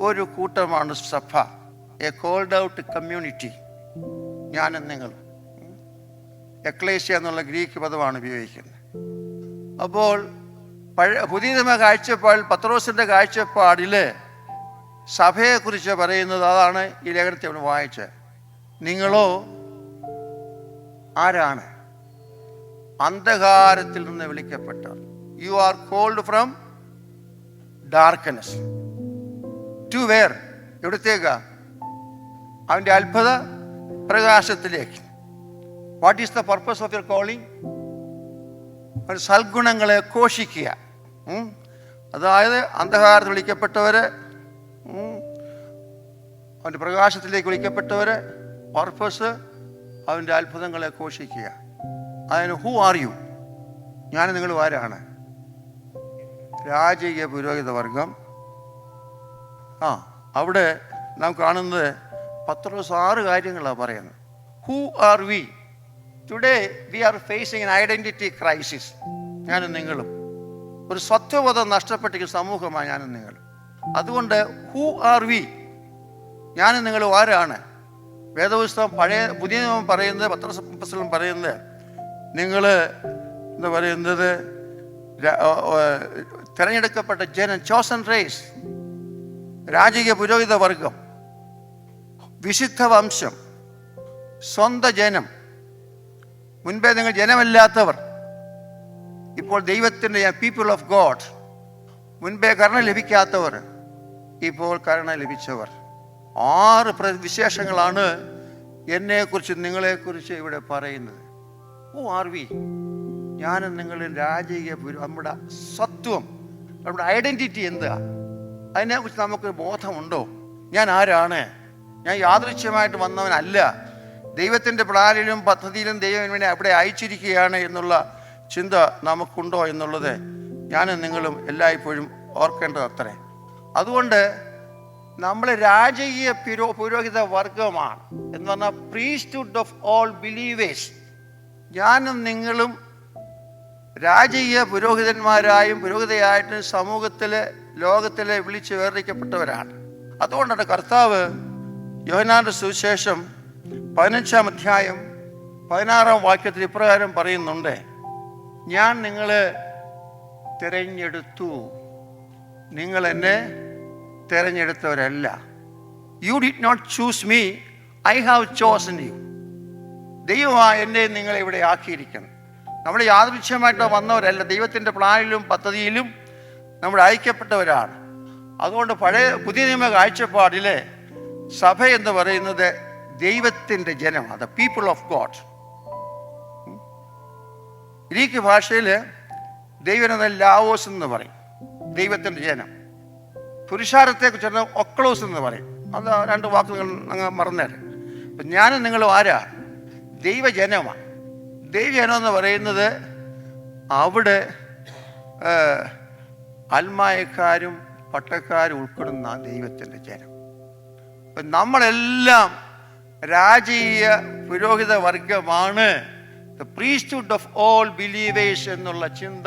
ഒരു കൂട്ടമാണ് സഭ. A called out community. ഞാനും നിങ്ങൾ. എക്ലേഷ്യ എന്നുള്ള ഗ്രീക്ക് പദമാണ് ഉപയോഗിക്കുന്നത്. അപ്പോൾ പുതിയ നിയമ കാഴ്ചപ്പാടിൽ, പത്രോസിൻ്റെ കാഴ്ചപ്പാടിൽ സഭയെക്കുറിച്ച് പറയുന്നത് അതാണ്. ഈ ലേഖനത്തെ അവന് വായിച്ച്, നിങ്ങളോ ആരാണ്? അന്ധകാരത്തിൽ നിന്ന് വിളിക്കപ്പെട്ടവർ. You are called from darkness to where? എവിടത്തേക്കാ? അവൻ്റെ അത്ഭുത പ്രകാശത്തിലേക്ക്. What is the purpose of your calling? സൽഗുണങ്ങളെ ഘോഷിക്കുക. അതായത് അന്ധകാരത്തിൽ വിളിക്കപ്പെട്ടവര്, അവൻ്റെ പ്രകാശത്തിലേക്ക് വിളിക്കപ്പെട്ടവര്, പർപ്പസ് അവൻ്റെ അത്ഭുതങ്ങളെ ഘോഷിക്കുക. അതിന് ഹൂ ആർ യു? ഞാൻ നിങ്ങൾ ആരാണ്? രാജകീയ പുരോഹിത വർഗം. അവിടെ നാം കാണുന്നത് പത്രോസ് 6 കാര്യങ്ങളാണ് പറയുന്നത്. Who are we? Today we are facing an identity crisis. ഞാനും നിങ്ങളും ഒരു സ്വത്വബോധം നഷ്ടപ്പെട്ടിരിക്കുന്ന സമൂഹമാണ് ഞാനും നിങ്ങളും. അതുകൊണ്ട് ഹൂ ആർ വി? ഞാനും നിങ്ങളും ആരാണ്? വേദപുസ്തകം പുതിയ നിയമം പറയുന്നത്, പത്രോസ് പറയുന്നത്, നിങ്ങൾ എന്താ പറയുന്നത്, തിരഞ്ഞെടുക്കപ്പെട്ട ജനം, ചോസൻ റേസ്, രാജകീയ പുരോഹിത വർഗം, വിശുദ്ധ വംശം, സ്വന്തം ജനം. മുൻപേ നിങ്ങൾ ജനമല്ലാത്തവർ, ഇപ്പോൾ ദൈവത്തിൻ്റെ പീപ്പിൾ ഓഫ് ഗോഡ്. മുൻപേ കരുണ ലഭിക്കാത്തവർ, ഇപ്പോൾ കരുണ ലഭിച്ചവർ. 6 വിശേഷങ്ങളാണ് എന്നെക്കുറിച്ച്, നിങ്ങളെക്കുറിച്ച് ഇവിടെ പറയുന്നത്. Who are we? ഞാനും നിങ്ങളും രാജകീയ നമ്മുടെ സത്വം, നമ്മുടെ ഐഡൻറ്റിറ്റി എന്താ? അതിനെക്കുറിച്ച് നമുക്ക് ബോധമുണ്ടോ? ഞാൻ ആരാണ്? ഞാൻ യാദൃച്ഛ്യമായിട്ട് വന്നവനല്ല. ദൈവത്തിൻ്റെ പ്ലാനിലും പദ്ധതിയിലും ദൈവം എന്നെ അവിടെ അയച്ചിരിക്കുകയാണ് എന്നുള്ള ചിന്ത നമുക്കുണ്ടോ എന്നുള്ളത് ഞാനും നിങ്ങളും എല്ലായ്പ്പോഴും ഓർക്കേണ്ടത് അത്രേ. അതുകൊണ്ട് നമ്മൾ രാജകീയ പുരോഹിത വർഗമാണ് എന്ന് പറഞ്ഞാൽ പ്രീസ്റ്റ്ഹുഡ് ഓഫ് ഓൾ ബിലീവേഴ്സ്. ഞാനും നിങ്ങളും രാജകീയ പുരോഹിതന്മാരായും പുരോഹിതയായിട്ടും സമൂഹത്തിലെ, ലോകത്തിലെ വിളിച്ച് വേർതിരിക്കപ്പെട്ടവരാണ്. അതുകൊണ്ടാണ് കർത്താവ് യോഹന്നാന്റെ സുവിശേഷം 15-ാം അധ്യായം 16-ാം വാക്യത്തിൽ ഇപ്രകാരം പറയുന്നുണ്ട്, ഞാൻ നിങ്ങളെ തിരഞ്ഞെടുത്തു, നിങ്ങൾ എന്നെ തിരഞ്ഞെടുത്തവരല്ല. You did not choose me, I have chosen you. ദൈവമാണ് എന്നെ നിങ്ങളെ ഇവിടെ ആക്കിയിരിക്കുന്നത്. നമ്മൾ യാദൃച്ഛ്യമായിട്ട് വന്നവരല്ല. ദൈവത്തിൻ്റെ പ്ലാനിലും പദ്ധതിയിലും നമ്മൾ അയക്കപ്പെട്ടവരാണ്. അതുകൊണ്ട് പുതിയ നിയമ കാഴ്ചപ്പാടിലെ സഭ എന്ന് പറയുന്നത് ദൈവത്തിൻ്റെ ജനമാണ്, the people of God. Greek ഭാഷയിൽ ദൈവം എന്ന ലാവോസ് എന്ന് പറയും, ദൈവത്തിൻ്റെ ജനം. പുരുഷാരത്തെക്കുറിച്ച് ഒക്ലോസ് എന്ന് പറയും. അത് 2 വാക്കുകൾ അങ്ങ് മറന്നേരെ. അപ്പം ഞാനും നിങ്ങളും ആരാ? ദൈവജനമാണ്. ദൈവജനം എന്ന് പറയുന്നത് അവിടെ അൽമായക്കാരും പട്ടക്കാരും ഉൾപ്പെടുന്ന ദൈവത്തിൻ്റെ ജനം. അപ്പം നമ്മളെല്ലാം രാജകീയ പുരോഹിത വർഗമാണ്, the priesthood of all believers എന്നുള്ള ചിന്ത.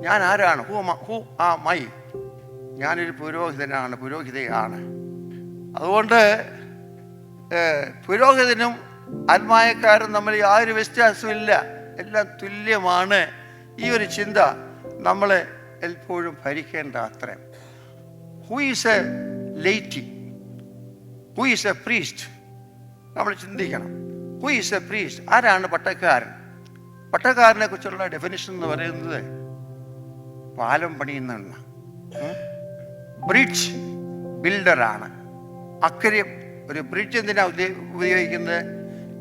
ഞാൻ ആരാണ്? ഹൂ ആ മൈ? ഞാനൊരു പുരോഹിതനാണ്, പുരോഹിതയാണ്. അതുകൊണ്ട് പുരോഹിതനും ആത്മായക്കാരും നമ്മൾ യാതൊരു വ്യത്യാസമില്ല, എല്ലാം തുല്യമാണ്. ഈ ഒരു ചിന്ത നമ്മൾ എപ്പോഴും ഭരിക്കേണ്ട അത്രയും. Who is a laity? Who is a priest? നമ്മൾ ചിന്തിക്കണം. Who is a priest? ആരാണ് പട്ടക്കാരൻ? പട്ടക്കാരനെ കുറിച്ചുള്ള ഡെഫിനിഷൻ എന്ന് പറയുന്നത് പാലം പണിയുന്ന ബ്രിഡ്ജ് ബിൽഡറാണ്. അക്കരെ ഒരു ബ്രിഡ്ജ് എന്തിനാ ഉപയോഗിക്കുന്നത്?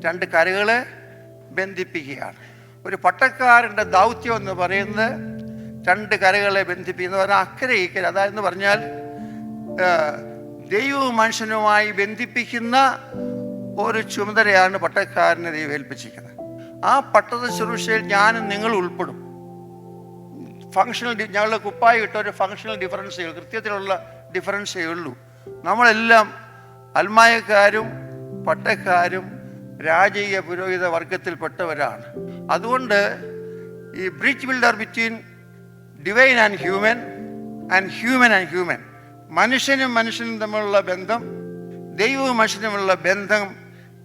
2 കരകളെ ബന്ധിപ്പിക്കുകയാണ്. ഒരു പട്ടക്കാരൻ്റെ ദൗത്യം എന്ന് പറയുന്നത് 2 കരകളെ ബന്ധിപ്പിക്കുന്ന പറഞ്ഞാൽ അക്കരെ ഇക്കരെ, അതായെന്ന് പറഞ്ഞാൽ ദൈവവും മനുഷ്യനുമായി ബന്ധിപ്പിക്കുന്ന ഒരു ചുമതലയാണ് പട്ടക്കാരനെ ദൈവം ഏൽപ്പിച്ചിരിക്കുന്നത്. ആ പട്ടത ശുശ്രൂഷയിൽ ഞാനും നിങ്ങൾ ഉൾപ്പെടും. ഫങ്ഷണൽ, ഞങ്ങളുടെ കുപ്പായി ഇട്ട ഒരു ഫങ്ഷണൽ ഡിഫറൻസേ ഉള്ളൂ, കൃത്യത്തിലുള്ള ഡിഫറൻസേ ഉള്ളൂ. നമ്മളെല്ലാം അൽമായക്കാരും പട്ടക്കാരും രാജകീയ പുരോഹിത വർഗത്തിൽപ്പെട്ടവരാണ്. അതുകൊണ്ട് ഈ bridge builder between divine and human and human. മനുഷ്യനും തമ്മിലുള്ള ബന്ധം, ദൈവവും മനുഷ്യനുമുള്ള ബന്ധം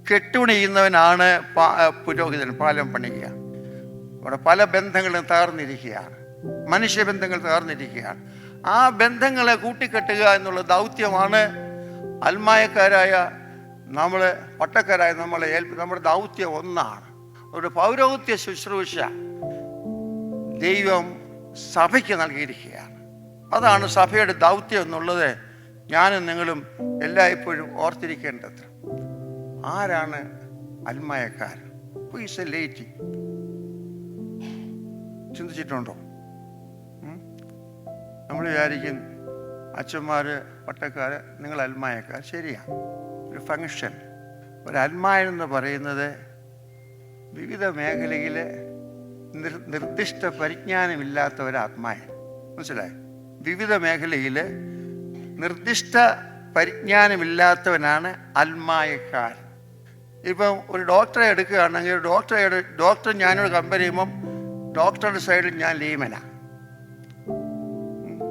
കെട്ടുണിയുന്നവനാണ് പുരോഹിതൻ, പാലം പണിയുക. അവിടെ പല ബന്ധങ്ങളും തകർന്നിരിക്കുകയാണ്, മനുഷ്യബന്ധങ്ങൾ തകർന്നിരിക്കുകയാണ്. ആ ബന്ധങ്ങളെ കൂട്ടിക്കെട്ടുക എന്നുള്ള ദൗത്യമാണ് അൽമായക്കാരായ പട്ടക്കാരായ നമ്മുടെ ദൗത്യം ഒന്നാണ്. ഒരു പൗരോഹിത്യ ശുശ്രൂഷ ദൈവം സഭയ്ക്ക് നൽകിയിരിക്കുകയാണ്. അതാണ് സഭയുടെ ദൗത്യം എന്നുള്ളത് ഞാനും നിങ്ങളും എല്ലായ്പ്പോഴും ഓർത്തിരിക്കേണ്ടത്. ആരാണ് അൽമായക്കാർ? ചിന്തിച്ചിട്ടുണ്ടോ? നമ്മൾ വിചാരിക്കും അച്ഛന്മാർ, പട്ടക്കാർ, നിങ്ങൾ അൽമായക്കാർ. ശരിയാണ്. ഒരു ഫങ്ഷൻ, ഒരു അൽമായെന്ന് പറയുന്നത് വിവിധ മേഖലയിൽ നിർദ്ദിഷ്ട പരിജ്ഞാനമില്ലാത്ത ഒരാത്മായൻ. മനസ്സിലായി? വിവിധ മേഖലയിൽ നിർദ്ദിഷ്ട പരിജ്ഞാനമില്ലാത്തവനാണ് അൽമായക്കാരൻ. ഇപ്പം ഒരു ഡോക്ടറെ എടുക്കുകയാണെങ്കിൽ ഡോക്ടർ ഞാനോട് കമ്പയർ ചെയ്യുമ്പം ഡോക്ടറുടെ സൈഡിൽ ഞാൻ ലീമനാണ്.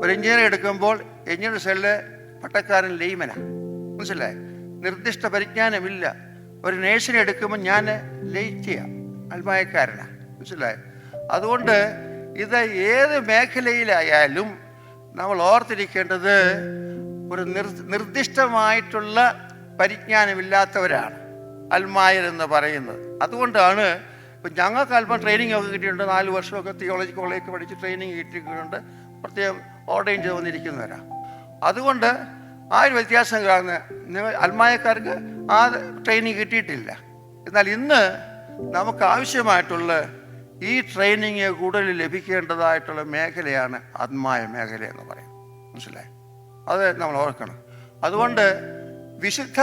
ഒരു എഞ്ചിനീയർ എടുക്കുമ്പോൾ എഞ്ചിനീയർ സൈഡിൽ പട്ടക്കാരൻ ലീമനാണ്. മനസ്സിലായി? നിർദ്ദിഷ്ട പരിജ്ഞാനമില്ല. ഒരു നേഴ്സിനെ എടുക്കുമ്പോൾ ഞാൻ ലയിക്കുകയാണ്, അൽമായക്കാരനാണ്. മനസ്സിലായി? അതുകൊണ്ട് ഇത് ഏത് മേഖലയിലായാലും നമ്മൾ ഓർത്തിരിക്കേണ്ടത് ഒരു നിർദ്ദിഷ്ടമായിട്ടുള്ള പരിജ്ഞാനമില്ലാത്തവരാണ് അൽമായർ എന്ന് പറയുന്നത്. അതുകൊണ്ടാണ് ഇപ്പം ഞങ്ങൾക്ക് അല്പം ട്രെയിനിങ് ഒക്കെ കിട്ടിയിട്ടുണ്ട്. 4 വർഷമൊക്കെ തിയോളജി കോളേജ് പഠിച്ച് ട്രെയിനിങ് കിട്ടിയിട്ടുണ്ട്. പ്രത്യേകം ഓർഡൈൻ ചെയ്ത് വന്നിരിക്കുന്നവരാണ്. അതുകൊണ്ട് ആ ഒരു വ്യത്യാസം കാണുന്ന നിങ്ങൾ അൽമായക്കാർക്ക് ആ ട്രെയിനിങ് കിട്ടിയിട്ടില്ല. എന്നാൽ ഇന്ന് നമുക്ക് ആവശ്യമായിട്ടുള്ള ഈ ട്രെയിനിങ് കൂടുതൽ ലഭിക്കേണ്ടതായിട്ടുള്ള മേഖലയാണ് ആത്മായ മേഖല എന്ന് പറയും. മനസ്സിലായി? അത് നമ്മൾ ഓർക്കണം. അതുകൊണ്ട് വിശുദ്ധ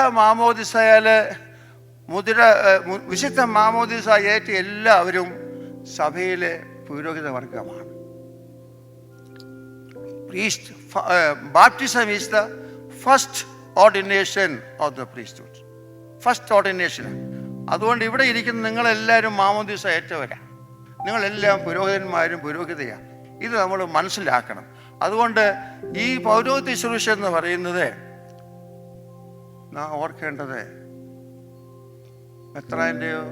മാമോദിസ ഏറ്റ് എല്ലാവരും സഭയിലെ പുരോഹിത വർഗമാണ്. Baptism is the first ordination of the priesthood. First ordination. അതുകൊണ്ട് ഇവിടെ ഇരിക്കുന്ന നിങ്ങളെല്ലാവരും മാമോദിസ ഏറ്റവരാണ്. നിങ്ങളെല്ലാം പുരോഹിതന്മാരും പുരോഹിതയാണ്. ഇത് നമ്മൾ മനസ്സിലാക്കണം. അതുകൊണ്ട് ഈ പൗരോഹിത്യ ശുശ്രൂഷ എന്ന് പറയുന്നത് നാം ഓർക്കേണ്ടത് മെത്രാൻ്റെയോ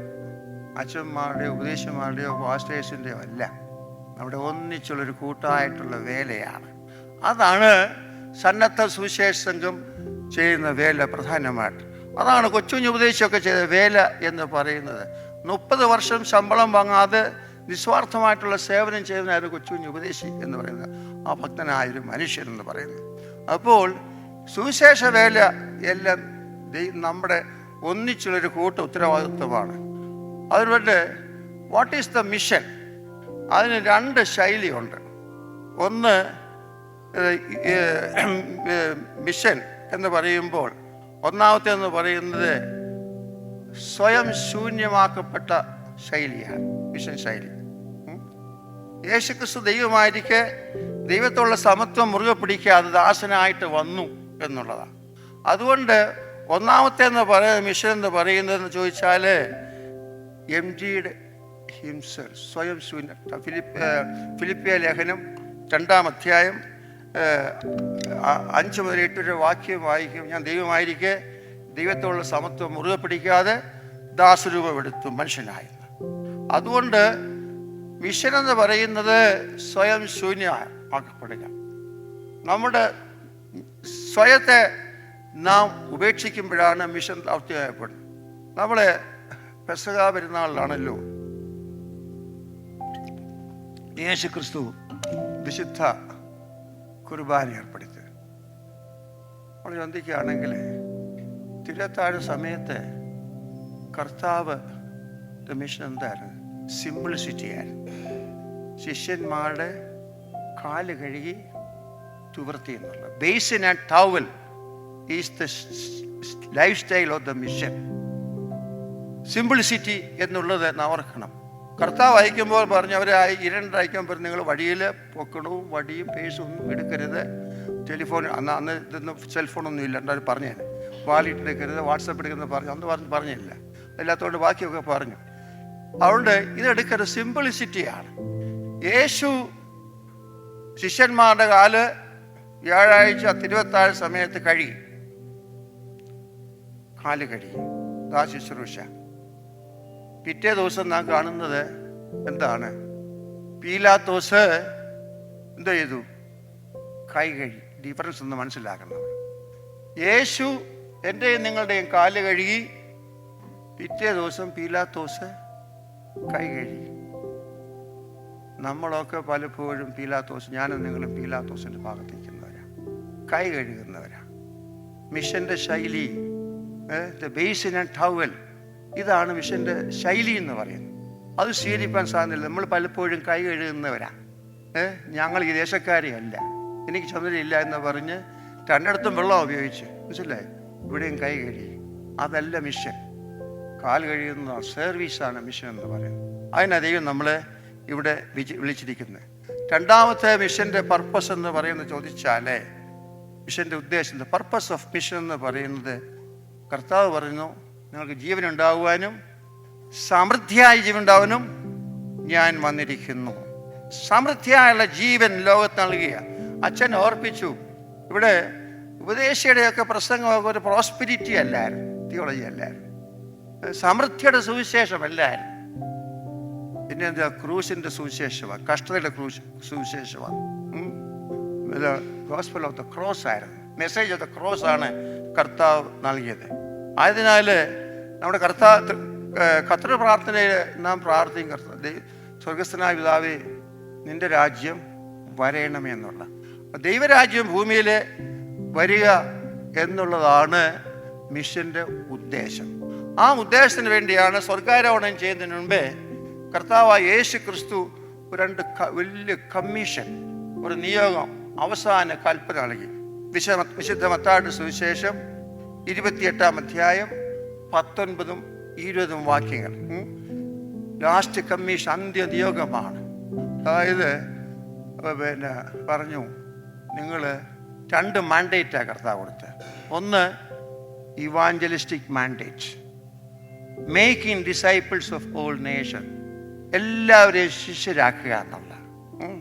അച്ഛന്മാരുടെയോ ഉപദേശന്മാരുടെയോ പാസ്റ്റേഴ്സിൻ്റെയോ അല്ല, നമ്മുടെ ഒന്നിച്ചുള്ളൊരു കൂട്ടായിട്ടുള്ള വേലയാണ്. അതാണ് സന്നദ്ധ സുവിശേഷ സംഘം ചെയ്യുന്ന വേല പ്രധാനമായിട്ട്. അതാണ് കൊച്ചുകുഞ്ഞ് ഉപദേശമൊക്കെ ചെയ്ത വേല എന്ന് പറയുന്നത്. 30 വർഷം ശമ്പളം വാങ്ങാതെ നിസ്വാർത്ഥമായിട്ടുള്ള സേവനം ചെയ്യുന്നതായിരുന്നു കൊച്ചുകുഞ്ഞ് ഉപദേശി എന്ന് പറയുന്നത്, ആ ഭക്തനായൊരു മനുഷ്യൻ എന്ന് പറയുന്നത്. അപ്പോൾ സുവിശേഷ വേല എല്ലാം നമ്മുടെ ഒന്നിച്ചുള്ളൊരു കൂട്ട ഉത്തരവാദിത്വമാണ്. അതുകൊണ്ട് വാട്ട് ഈസ് ദ മിഷൻ? അതിന് 2 ശൈലിയുണ്ട്. ഒന്ന് മിഷൻ എന്ന് പറയുമ്പോൾ ഒന്നാമത്തേന്ന് പറയുന്നത് സ്വയം ശൂന്യമാക്കപ്പെട്ട ശൈലിയാണ്, മിഷൻ ശൈലി. യേശുക്രിസ്തു ദൈവമായിരിക്കെ ദൈവത്തോടുള്ള സമത്വം മുറുകെ പിടിക്കാതെ ദാസനായിട്ട് വന്നു എന്നുള്ളതാണ്. അതുകൊണ്ട് ഒന്നാമത്തേന്ന് പറയുന്നത് മിഷൻ എന്ന് പറയുന്നതെന്ന് ചോദിച്ചാൽ എംപ്റ്റീഡ് ഹിംസെൽഫ്, സ്വയം ശൂന്യ. ഫിലിപ്പിയ ലേഖനം 2-ാം അധ്യായം 5 മുതൽ 8 വരെ വാക്യം വായിക്കും. ഞാൻ ദൈവമായിരിക്കെ ദൈവത്തോടുള്ള സമത്വം മുറുകെ പിടിക്കാതെ ദാസരൂപമെടുത്തു മനുഷ്യനായി. അതുകൊണ്ട് മിഷൻ എന്ന് പറയുന്നത് സ്വയം ശൂന്യമാക്കപ്പെടുക. നമ്മുടെ സ്വയത്തെ നാം ഉപേക്ഷിക്കുമ്പോഴാണ് മിഷൻ ദൗത്യമായപ്പെടുന്നത്. നമ്മളെ പെസഹ പെരുന്നാളിലാണല്ലോ യേശു ക്രിസ്തു വിശുദ്ധ കുർബാന ഏർപ്പെടുത്തി. നമ്മൾ ചിന്തിക്കുകയാണെങ്കിൽ തിരുത്താഴ് സമയത്ത് കർത്താവ് മിഷൻ എന്തായിരുന്നു? സിംപ്ലിസിറ്റി ആയിരുന്നു. ശിഷ്യന്മാരുടെ കാല് കഴുകി തുവർത്തി എന്നുള്ള basin and towel is the life style of the mission. Simplicity എന്നുള്ളത് നാം ഓർക്കണം. കർത്താവ് അയക്കുമ്പോൾ പറഞ്ഞു, അവരെ 2 അയക്കുമ്പോൾ നിങ്ങൾ വഴിയിൽ പൊക്കണവും വടിയും പേഴ്സും ഒന്നും എടുക്കരുത്, ടെലിഫോൺ അന്ന് ഇതൊന്നും സെൽഫോണൊന്നും ഇല്ല, എന്തായാലും പറഞ്ഞേനെ, വാലിറ്റ് എടുക്കരുത്, വാട്സപ്പ് എടുക്കുന്നത് പറഞ്ഞു, അന്ന് പറഞ്ഞില്ല, എല്ലാത്തോണ്ട് ബാക്കിയൊക്കെ പറഞ്ഞു. അതുകൊണ്ട് ഇതെടുക്കരുത്, സിംപ്ലിസിറ്റിയാണ്. യേശു ശിഷ്യന്മാരുടെ കാല് വ്യാഴാഴ്ച തിരുവത്താഴ് സമയത്ത് കഴുകി, കാല് കഴുകി. ആ ശുശ്രൂഷ. പിറ്റേ ദിവസം നാം കാണുന്നത് എന്താണ്? പീലാത്തോസ് എന്തോ ചെയ്തു? കൈ കഴുകി. ഡിഫറൻസ് ഒന്ന് മനസ്സിലാക്കണം. യേശു എൻ്റെയും നിങ്ങളുടെയും കാല് കഴുകി, പിറ്റേ ദിവസം പീലാത്തോസ് കൈ കഴുകി. നമ്മളൊക്കെ പലപ്പോഴും പീലാത്തോസ്, ഞാനും നിങ്ങളും പീലാത്തോസിൻ്റെ ഭാഗത്തേക്കുന്നവരാണ്, കൈ കഴുകുന്നവരാണ്. മിഷൻ്റെ ശൈലി, ബേസിൻ ആൻഡ് ടവൽ, ഇതാണ് മിഷൻ്റെ ശൈലി എന്ന് പറയുന്നത്. അത് സ്വീകരിക്കാൻ സാധ്യതയില്ല. നമ്മൾ പലപ്പോഴും കൈ കഴുകുന്നവരാണ്. ഞങ്ങൾ ഈ ദേശക്കാരെയല്ല, എനിക്ക് ചുമതലയില്ല എന്ന് പറഞ്ഞ് രണ്ടിടത്തും വെള്ളം ഉപയോഗിച്ച്, മനസ്സിലായി, ഇവിടെയും കൈ കഴുകി. അതല്ല മിഷൻ. കാൽ കഴിയുന്നതാണ്, സർവീസാണ് മിഷൻ എന്ന് പറയുന്നത്. അതിനാ ദൈവം നമ്മളെ ഇവിടെ വിളിച്ചിരിക്കുന്നത്. രണ്ടാമത്തെ മിഷൻ്റെ പർപ്പസ് എന്ന് പറയുന്നത് ചോദിച്ചാൽ, മിഷൻ്റെ ഉദ്ദേശം, പർപ്പസ് ഓഫ് മിഷൻ എന്ന് പറയുന്നത്, കർത്താവ് പറയുന്നു, നിങ്ങൾക്ക് ജീവൻ ഉണ്ടാകുവാനും സമൃദ്ധിയായ ജീവൻ ഉണ്ടാവാനും ഞാൻ വന്നിരിക്കുന്നു. സമൃദ്ധിയായുള്ള ജീവൻ ലോകത്ത് നൽകിയ അച്ഛൻ ഓർപ്പിച്ചു. ഇവിടെ ഉപദേശിയുടെയൊക്കെ പ്രസംഗമൊക്കെ ഒരു പ്രോസ്പിരിറ്റി അല്ലായിരുന്നു, തിയോളജി അല്ലായിരുന്നു, സമൃദ്ധിയുടെ സുവിശേഷമല്ലായിരുന്നു. പിന്നെ എന്താ? ക്രൂസിന്റെ സുവിശേഷമാണ്, കഷ്ടതയുടെ സുവിശേഷമാണ്. ഗോസ്പൽ ഓഫ് ദ ക്രോസ് ആയിരുന്നു, മെസ്സേജ് ഓഫ് ദ ക്രോസ് ആണ് കർത്താവ് നൽകിയത്. ആയതിനാൽ നമ്മുടെ കർത്തൃ പ്രാർത്ഥനയിൽ നാം പ്രാർത്ഥിക്കും, സ്വർഗസ്ഥനായ പിതാവേ, നിന്റെ രാജ്യം വരയണമേ എന്നുള്ള. ദൈവരാജ്യം ഭൂമിയിൽ വരിക എന്നുള്ളതാണ് മിഷന്റെ ഉദ്ദേശം. ആ ഉദ്ദേശത്തിന് വേണ്ടിയാണ് സ്വർഗാരോഹണം ചെയ്യുന്നതിന് മുമ്പേ കർത്താവായ യേശു ക്രിസ്തു രണ്ട് വലിയ കമ്മീഷൻ, ഒരു നിയോഗം, അവസാന കൽപ്പന നൽകി. വിശുദ്ധ മത്തായിയുടെ സുവിശേഷം 28-ാം അധ്യായം 19-20 വാക്യങ്ങൾ. ലാസ്റ്റ് കമ്മീഷൻ, അന്ത്യ നിയോഗമാണ്. അതായത് പറഞ്ഞു, നിങ്ങൾ 2 മാൻഡേറ്റാണ് കർത്താവ് കൊടുത്തത്. ഒന്ന് evangelistic mandate, making disciples of all nation, എല്ലാവരെയും ശിഷ്യരാക്കുക എന്നുള്ള.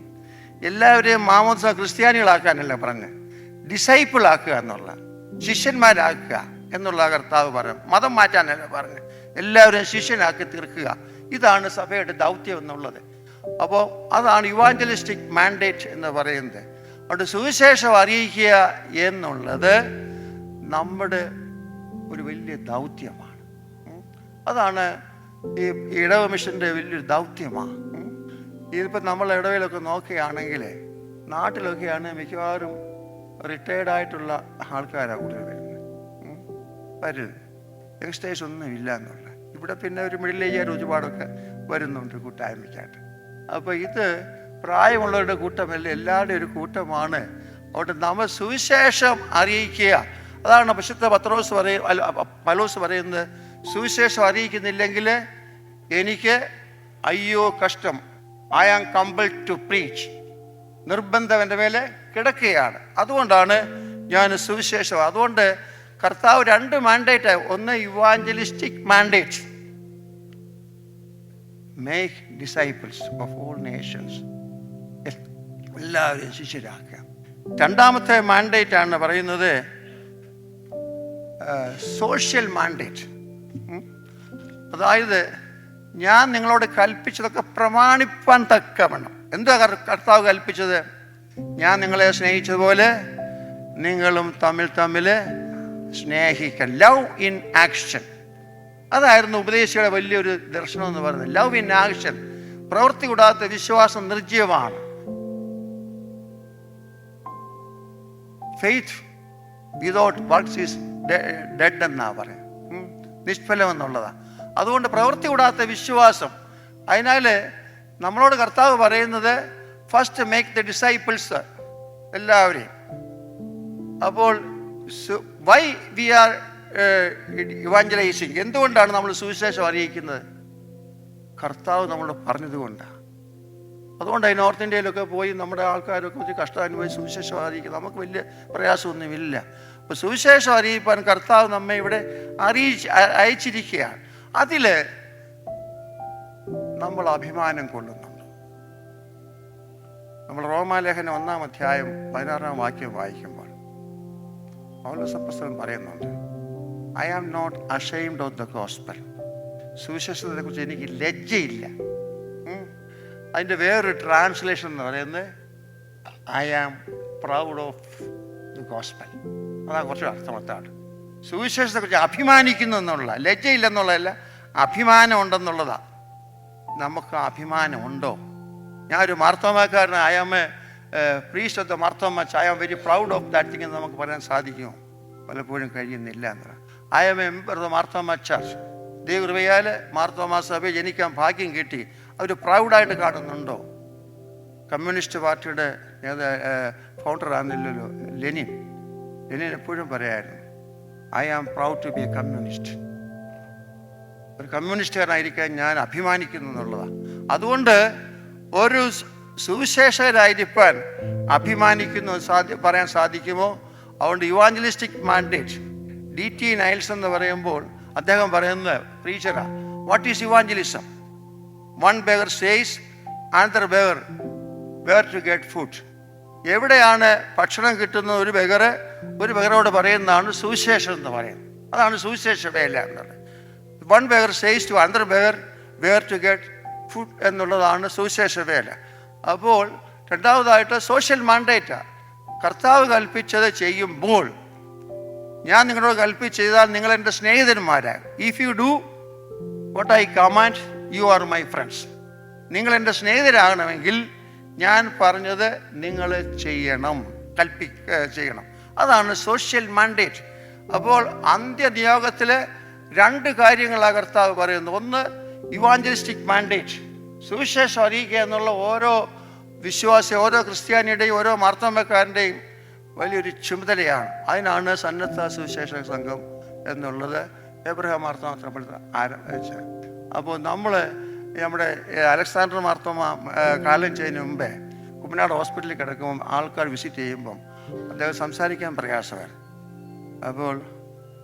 എല്ലാവരെയും മാമോദിസ ക്രിസ്ത്യാനികളാക്കാനല്ല പറഞ്ഞ്, ഡിസൈപ്പിളാക്കുക എന്നുള്ള, ശിഷ്യന്മാരാക്കുക എന്നുള്ള കർത്താവ് പറഞ്ഞു. മതം മാറ്റാനല്ല പറഞ്ഞ്, എല്ലാവരെയും ശിഷ്യനാക്കി തീർക്കുക. ഇതാണ് സഭയുടെ ദൗത്യം എന്നുള്ളത്. അപ്പോൾ അതാണ് ഇവാഞ്ചലിസ്റ്റിക് മാൻഡേറ്റ് എന്ന് പറയുന്നത്. അതുകൊണ്ട് സുവിശേഷം അറിയിക്കുക എന്നുള്ളത് നമ്മുടെ ഒരു വലിയ ദൗത്യമാണ്. അതാണ് ഈ ഇടവ മിഷൻ്റെ വലിയൊരു ദൗത്യമാണ്. ഇതിപ്പോൾ നമ്മൾ ഇടവയിലൊക്കെ നോക്കുകയാണെങ്കിൽ, നാട്ടിലൊക്കെയാണ് മിക്കവാറും റിട്ടയർഡായിട്ടുള്ള ആൾക്കാരാണ് കൂടുതൽ വരുന്നത്. യങ്സ്റ്റേഴ്സ് ഒന്നും ഇല്ല എന്നുള്ള. ഇവിടെ പിന്നെ ഒരു മിഡിൽ ഏജ് ഒരുപാടൊക്കെ വരുന്നുണ്ട് കൂട്ടായ്മയ്ക്കായിട്ട്. അപ്പോൾ ഇത് പ്രായമുള്ളവരുടെ കൂട്ടമല്ല, എല്ലാവരുടെയും ഒരു കൂട്ടമാണ്. അതുകൊണ്ട് നമ്മൾ സുവിശേഷം അറിയിക്കുക. അതാണ് വിശുദ്ധ പൗലോസ് പറയുന്നത്, സുവിശേഷം അറിയിക്കുന്നില്ലെങ്കിൽ എനിക്ക് അയ്യോ കഷ്ടം, I am compelled to preach, നിർബന്ധം എൻ്റെ മേലെ കിടക്കുകയാണ്. അതുകൊണ്ടാണ് ഞാൻ സുവിശേഷം. അതുകൊണ്ട് കർത്താവ് 2 മാൻഡേറ്റ്, ഒന്ന് evangelistic mandate, make disciples of all Nations, എല്ലാവരെയും ശിഷ്യരാക്കുക. രണ്ടാമത്തെ മാൻഡേറ്റ് ആണ് പറയുന്നത് സോഷ്യൽ മാൻഡേറ്റ്. അതായത് ഞാൻ നിങ്ങളോട് കൽപ്പിച്ചതൊക്കെ പ്രമാണിപ്പാൻ തക്കവണ്ണം. എന്താ കർത്താവ് കൽപ്പിച്ചത്? ഞാൻ നിങ്ങളെ സ്നേഹിച്ചതുപോലെ നിങ്ങളും തമ്മിൽ സ്നേഹിക്കണം. Love in action. അതായിരുന്നു ഉപദേശിയുടെ വലിയൊരു ദർശനം എന്ന് പറയുന്നത്. Love in action. പ്രവൃത്തി കൂടാത്ത വിശ്വാസം നിർജ്ജീവമാണ്. Faith without works is dead എന്നാ പറയുന്നത്, നിഷ്ഫലം എന്നുള്ളതാണ്. അതുകൊണ്ട് പ്രവൃത്തി കൂടാത്ത വിശ്വാസം. അതിനാൽ നമ്മളോട് കർത്താവ് പറയുന്നത് ഫസ്റ്റ് മേക്ക് ദ ഡിസൈപ്പിൾസ്, എല്ലാവരെയും. അപ്പോൾ വൈ വി ആർ ഇവാഞ്ചലൈസിങ്, എന്തുകൊണ്ടാണ് നമ്മൾ സുവിശേഷം അറിയിക്കുന്നത്? കർത്താവ് നമ്മളോട് പറഞ്ഞതുകൊണ്ടാണ്. അതുകൊണ്ട് നോർത്ത് ഇന്ത്യയിലൊക്കെ പോയി നമ്മുടെ ആൾക്കാരൊക്കെ വെച്ച് കഷ്ടം അനുഭവിച്ച് സുവിശേഷം അറിയിക്കുക. നമുക്ക് വലിയ പ്രയാസമൊന്നുമില്ല. അപ്പോൾ സുവിശേഷം അറിയിപ്പാൻ കർത്താവ് നമ്മെ ഇവിടെ അയച്ചിരിക്കുകയാണ്. അതിൽ നമ്മൾ അഭിമാനം കൊള്ളുന്നുണ്ട്. നമ്മൾ റോമാലേഖനം 1-ാം അധ്യായം 16-ാം വാക്യം വായിക്കുമ്പോൾ പൗലോസ് അപ്പോസ്തലൻ പറയുന്നുണ്ട്, I am not ashamed of the gospel. സുവിശേഷത്തെക്കുറിച്ച് എനിക്ക് ലജ്ജയില്ല. അതിൻ്റെ വേറൊരു ട്രാൻസ്ലേഷൻ എന്ന് പറയുന്നത് I am proud of the gospel. അതാ കുറച്ച് അർത്ഥമർത്താണ്. സുവിശേഷത്തെക്കുറിച്ച് അഭിമാനിക്കുന്നു എന്നുള്ള, ലജ്ജയില്ലെന്നുള്ളതല്ല, അഭിമാനം ഉണ്ടെന്നുള്ളതാണ്. നമുക്ക് അഭിമാനം ഉണ്ടോ? ഞാനൊരു മാർത്തോമാക്കാരന്, I am a priest of the Marthoma church, I am very proud of that thing എന്ന് നമുക്ക് പറയാൻ സാധിക്കുമോ? പലപ്പോഴും കഴിയുന്നില്ല എന്നാണ്. I am a member of the Marthoma church. ദൈവകൃപയാൽ മാർത്തോമ സഭയെ ജനിക്കാൻ ഭാഗ്യം കിട്ടി. അവർ പ്രൗഡായിട്ട് കാണുന്നുണ്ടോ? കമ്മ്യൂണിസ്റ്റ് പാർട്ടിയുടെ ഫൗണ്ടറാണെന്നല്ലോ ലെനിൻ. ലെനിൻ എപ്പോഴും പറയായിരുന്നു, I am proud to be a communist. ഒരു കമ്മ്യൂണിസ്റ്റുകാരനായിരിക്കാൻ ഞാൻ അഭിമാനിക്കുന്നു എന്നുള്ളതാണ്. അതുകൊണ്ട് ഒരു സുവിശേഷകരായിരിക്കാൻ അഭിമാനിക്കുന്നു പറയാൻ സാധിക്കുമോ? അതുകൊണ്ട് ഇവാഞ്ചലിസ്റ്റിക് മാൻഡേറ്റ് DT നൈൽസ് എന്ന് പറയുമ്പോൾ അദ്ദേഹം പറയുന്നത്, പ്രീച്ചറാ, what is evangelism? One beggar says another beggar where to get food. എവിടെയാണ് ഭക്ഷണം കിട്ടുന്ന ഒരു ബെഗറോട് പറയുന്നതാണ് സുവിശേഷം എന്ന് പറയുന്നത്. അതാണ് സുവിശേഷ വേല എന്നുള്ളത്. One beggar says to another beggar where to get food എന്നുള്ളതാണ് സുവിശേഷ വേല. അപ്പോൾ രണ്ടാമതായിട്ട് സോഷ്യൽ മാൻഡേറ്റാണ്. കർത്താവ് കൽപ്പിച്ചത് ചെയ്യുമ്പോൾ, ഞാൻ നിങ്ങളോട് കൽപ്പിച്ച് ചെയ്താൽ നിങ്ങൾ എൻ്റെ സ്നേഹിതന്മാരാകും. If you do what I command you are my friends. നിങ്ങൾ എൻ്റെ സ്നേഹിതരാകണമെങ്കിൽ ഞാൻ പറഞ്ഞത് നിങ്ങൾ ചെയ്യണം, ചെയ്യണം. അതാണ് സോഷ്യൽ മാൻഡേറ്റ്. അപ്പോൾ അന്ത്യനിയോഗത്തിൽ 2 കാര്യങ്ങളാണ് കർത്താവ് പറയുന്നത്. ഒന്ന് ഇവാഞ്ചലിസ്റ്റിക് മാൻഡേറ്റ്, സുവിശേഷം അറിയിക്കുക എന്നുള്ള ഓരോ വിശ്വാസി, ഓരോ ക്രിസ്ത്യാനിയുടെയും ഓരോ മാർത്തോമക്കാരൻ്റെയും വലിയൊരു ചുമതലയാണ്. അതിനാണ് സന്നദ്ധ സുവിശേഷ സംഘം എന്നുള്ളത് എബ്രഹാം മാർത്തോമ ആരംഭിച്ചത്. അപ്പോൾ നമ്മുടെ അലക്സാണ്ടർ മാർത്തോമ കാലം ചെയ്യുന്നതിന് മുമ്പേ കുമ്മനാട് ഹോസ്പിറ്റലിൽ കിടക്കുമ്പം ആൾക്കാർ വിസിറ്റ് ചെയ്യുമ്പം അദ്ദേഹം സംസാരിക്കാൻ പ്രയാസമായിരുന്നു. അപ്പോൾ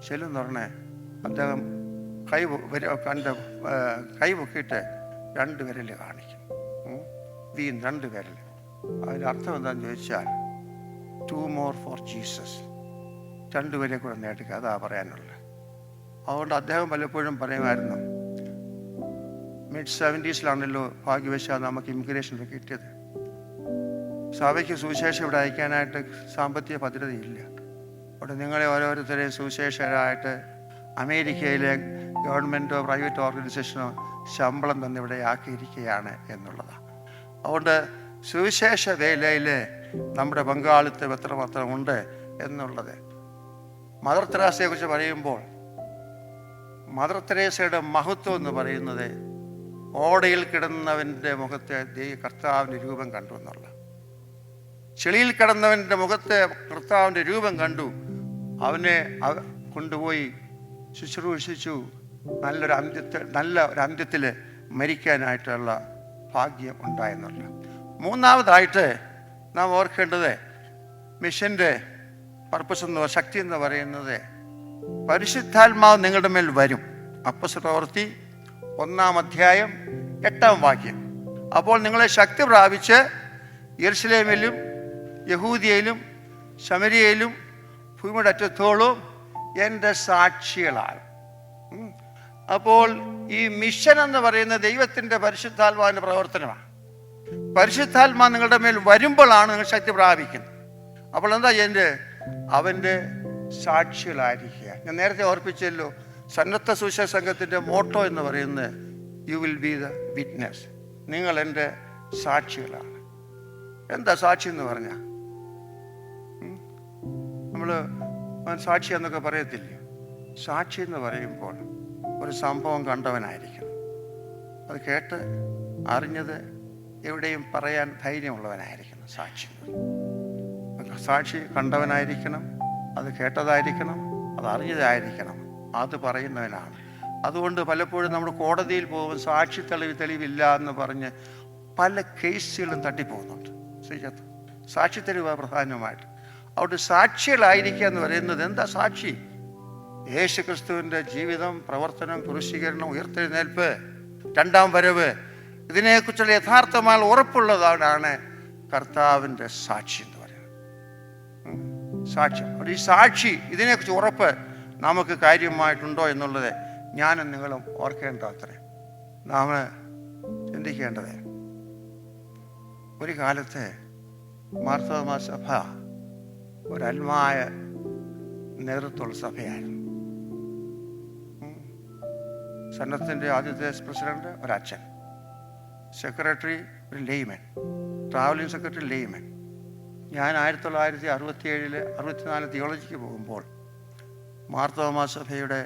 ചെല്ലുന്ന് പറഞ്ഞ് അദ്ദേഹം കൈ പൊക്കിയിട്ട് 2 വിരൽ കാണിക്കും. 2 വിരൽ. അതിൻ്റെ അർത്ഥം എന്താണെന്ന് ചോദിച്ചാൽ 2 more for ജീസസ്. 2 പേരെ കൂടെ നേടിക്കുക, അതാ പറയാനുള്ളത്. അതുകൊണ്ട് അദ്ദേഹം പലപ്പോഴും പറയുമായിരുന്നു, mid-70s ഭാഗ്യവശാൽ നമുക്ക് ഇമിഗ്രേഷനൊക്കെ കിട്ടിയത്. സഭയ്ക്ക് സുവിശേഷം ഇവിടെ അയക്കാനായിട്ട് സാമ്പത്തിക ഭദ്രതയില്ല. അവിടെ നിങ്ങളെ ഓരോരുത്തരെയും സുവിശേഷകരായിട്ട് അമേരിക്കയിലെ ഗവൺമെൻറ്റോ പ്രൈവറ്റ് ഓർഗനൈസേഷനോ ശമ്പളം തന്നെ ഇവിടെ ആക്കിയിരിക്കുകയാണ് എന്നുള്ളതാണ്. അതുകൊണ്ട് സുവിശേഷ വേലയിൽ നമ്മുടെ പങ്കാളിത്തം എത്രമാത്രം ഉണ്ട് എന്നുള്ളത്. മദർ തെരേസയെക്കുറിച്ച് പറയുമ്പോൾ, മദർ തെരേസയുടെ മഹത്വം എന്ന് പറയുന്നത് ഓടയിൽ കിടന്നവൻ്റെ മുഖത്തെ കർത്താവിൻ്റെ രൂപം കണ്ടു എന്നുള്ള. ചെളിയിൽ കിടന്നവൻ്റെ മുഖത്തെ കർത്താവിൻ്റെ രൂപം കണ്ടു. അവനെ കൊണ്ടുപോയി ശുശ്രൂഷിച്ചു. നല്ല ഒരു അന്ത്യത്തിൽ മരിക്കാനായിട്ടുള്ള ഭാഗ്യം ഉണ്ടായെന്നുള്ള. മൂന്നാമതായിട്ട് നാം ഓർക്കേണ്ടത് മിഷൻ്റെ പർപ്പസ് എന്ന് ശക്തി എന്ന് പറയുന്നത്, പരിശുദ്ധാത്മാവ് നിങ്ങളുടെ മേൽ വരും. അപ്പോസ്തല പ്രവൃത്തി 1-ാം അധ്യായം 8-ാം വാക്യം. അപ്പോൾ നിങ്ങളെ ശക്തി പ്രാപിച്ച് യെരുശലേമിലും യഹൂദിയയിലും ശമരിയയിലും ഭൂമിയുടെ അറ്റത്തോളം എൻ്റെ സാക്ഷികളാകും. അപ്പോൾ ഈ മിഷൻ എന്ന് പറയുന്ന ദൈവത്തിൻ്റെ പരിശുദ്ധാത്മാവിൻ്റെ പ്രവർത്തനമാണ്. പരിശുദ്ധാത്മാ നിങ്ങളുടെ മേൽ വരുമ്പോഴാണ് നിങ്ങൾ ശക്തി പ്രാപിക്കുന്നത്. അപ്പോൾ എന്താ ചെയ്യേണ്ടത്? അവൻ്റെ സാക്ഷികളായിരിക്കുക. ഞാൻ നേരത്തെ ഓർപ്പിച്ചല്ലോ, സന്നദ്ധ സുവിശേഷ സംഘത്തിൻ്റെ മോട്ടോ എന്ന് പറയുന്നത് you will be the witness. നിങ്ങൾ എൻ്റെ സാക്ഷികളാണ്. എന്താ സാക്ഷി എന്ന് പറഞ്ഞാൽ, നമ്മൾ സാക്ഷി എന്നൊക്കെ പറയത്തില്ലേ? സാക്ഷി എന്ന് പറയുമ്പോൾ ഒരു സംഭവം കണ്ടവനായിരിക്കണം. അത് കേട്ട് അറിഞ്ഞത് എവിടെയും പറയാൻ ധൈര്യമുള്ളവനായിരിക്കണം സാക്ഷി. സാക്ഷി കണ്ടവനായിരിക്കണം, അത് കേട്ടതായിരിക്കണം, അത് അറിഞ്ഞതായിരിക്കണം, അത് പറയുന്നവനാണ്. അതുകൊണ്ട് പലപ്പോഴും നമ്മൾ കോടതിയിൽ പോകുമ്പോൾ സാക്ഷി തെളിവില്ല എന്ന് പറഞ്ഞ് പല കേസുകളും തട്ടിപ്പോകുന്നുണ്ട്. സാക്ഷി തെളിവ് പ്രധാനമായിട്ട്. അവിടെ സാക്ഷികളായിരിക്കുക എന്ന് പറയുന്നത് എന്താ? സാക്ഷി യേശു ക്രിസ്തുവിൻ്റെ ജീവിതം, പ്രവർത്തനം, ക്രൂശീകരണം, ഉയർത്തെഴുന്നേൽപ്പ്, 2ാം വരവ്, ഇതിനെക്കുറിച്ചുള്ള യഥാർത്ഥമായ ഉറപ്പുള്ളതാണ് കർത്താവിൻ്റെ സാക്ഷി എന്ന് പറയുന്നത്. സാക്ഷ്യം. ഈ സാക്ഷി, ഇതിനെക്കുറിച്ച് ഉറപ്പ് നമുക്ക് കാര്യമായിട്ടുണ്ടോ എന്നുള്ളത് ഞാനും നിങ്ങളും ഓർക്കേണ്ട അത്രേ നാം ചിന്തിക്കേണ്ടത്. ഒരു കാലത്ത് മാർത്തോമാ സഭ ഒരൽമായ നേതൃത്വമുള്ള സഭയായിരുന്നു. സന്നദ്ധത്തിൻ്റെ ആദ്യത്തെ പ്രസിഡന്റ് ഒരച്ഛൻ, സെക്രട്ടറി ഒരു ലെയ്മൻ, ട്രാവലിംഗ് സെക്രട്ടറി ലെയ്മൻ. ഞാൻ 1967-64 തിയോളജിക്ക് പോകുമ്പോൾ മാർത്തോമാ സഭയുടെ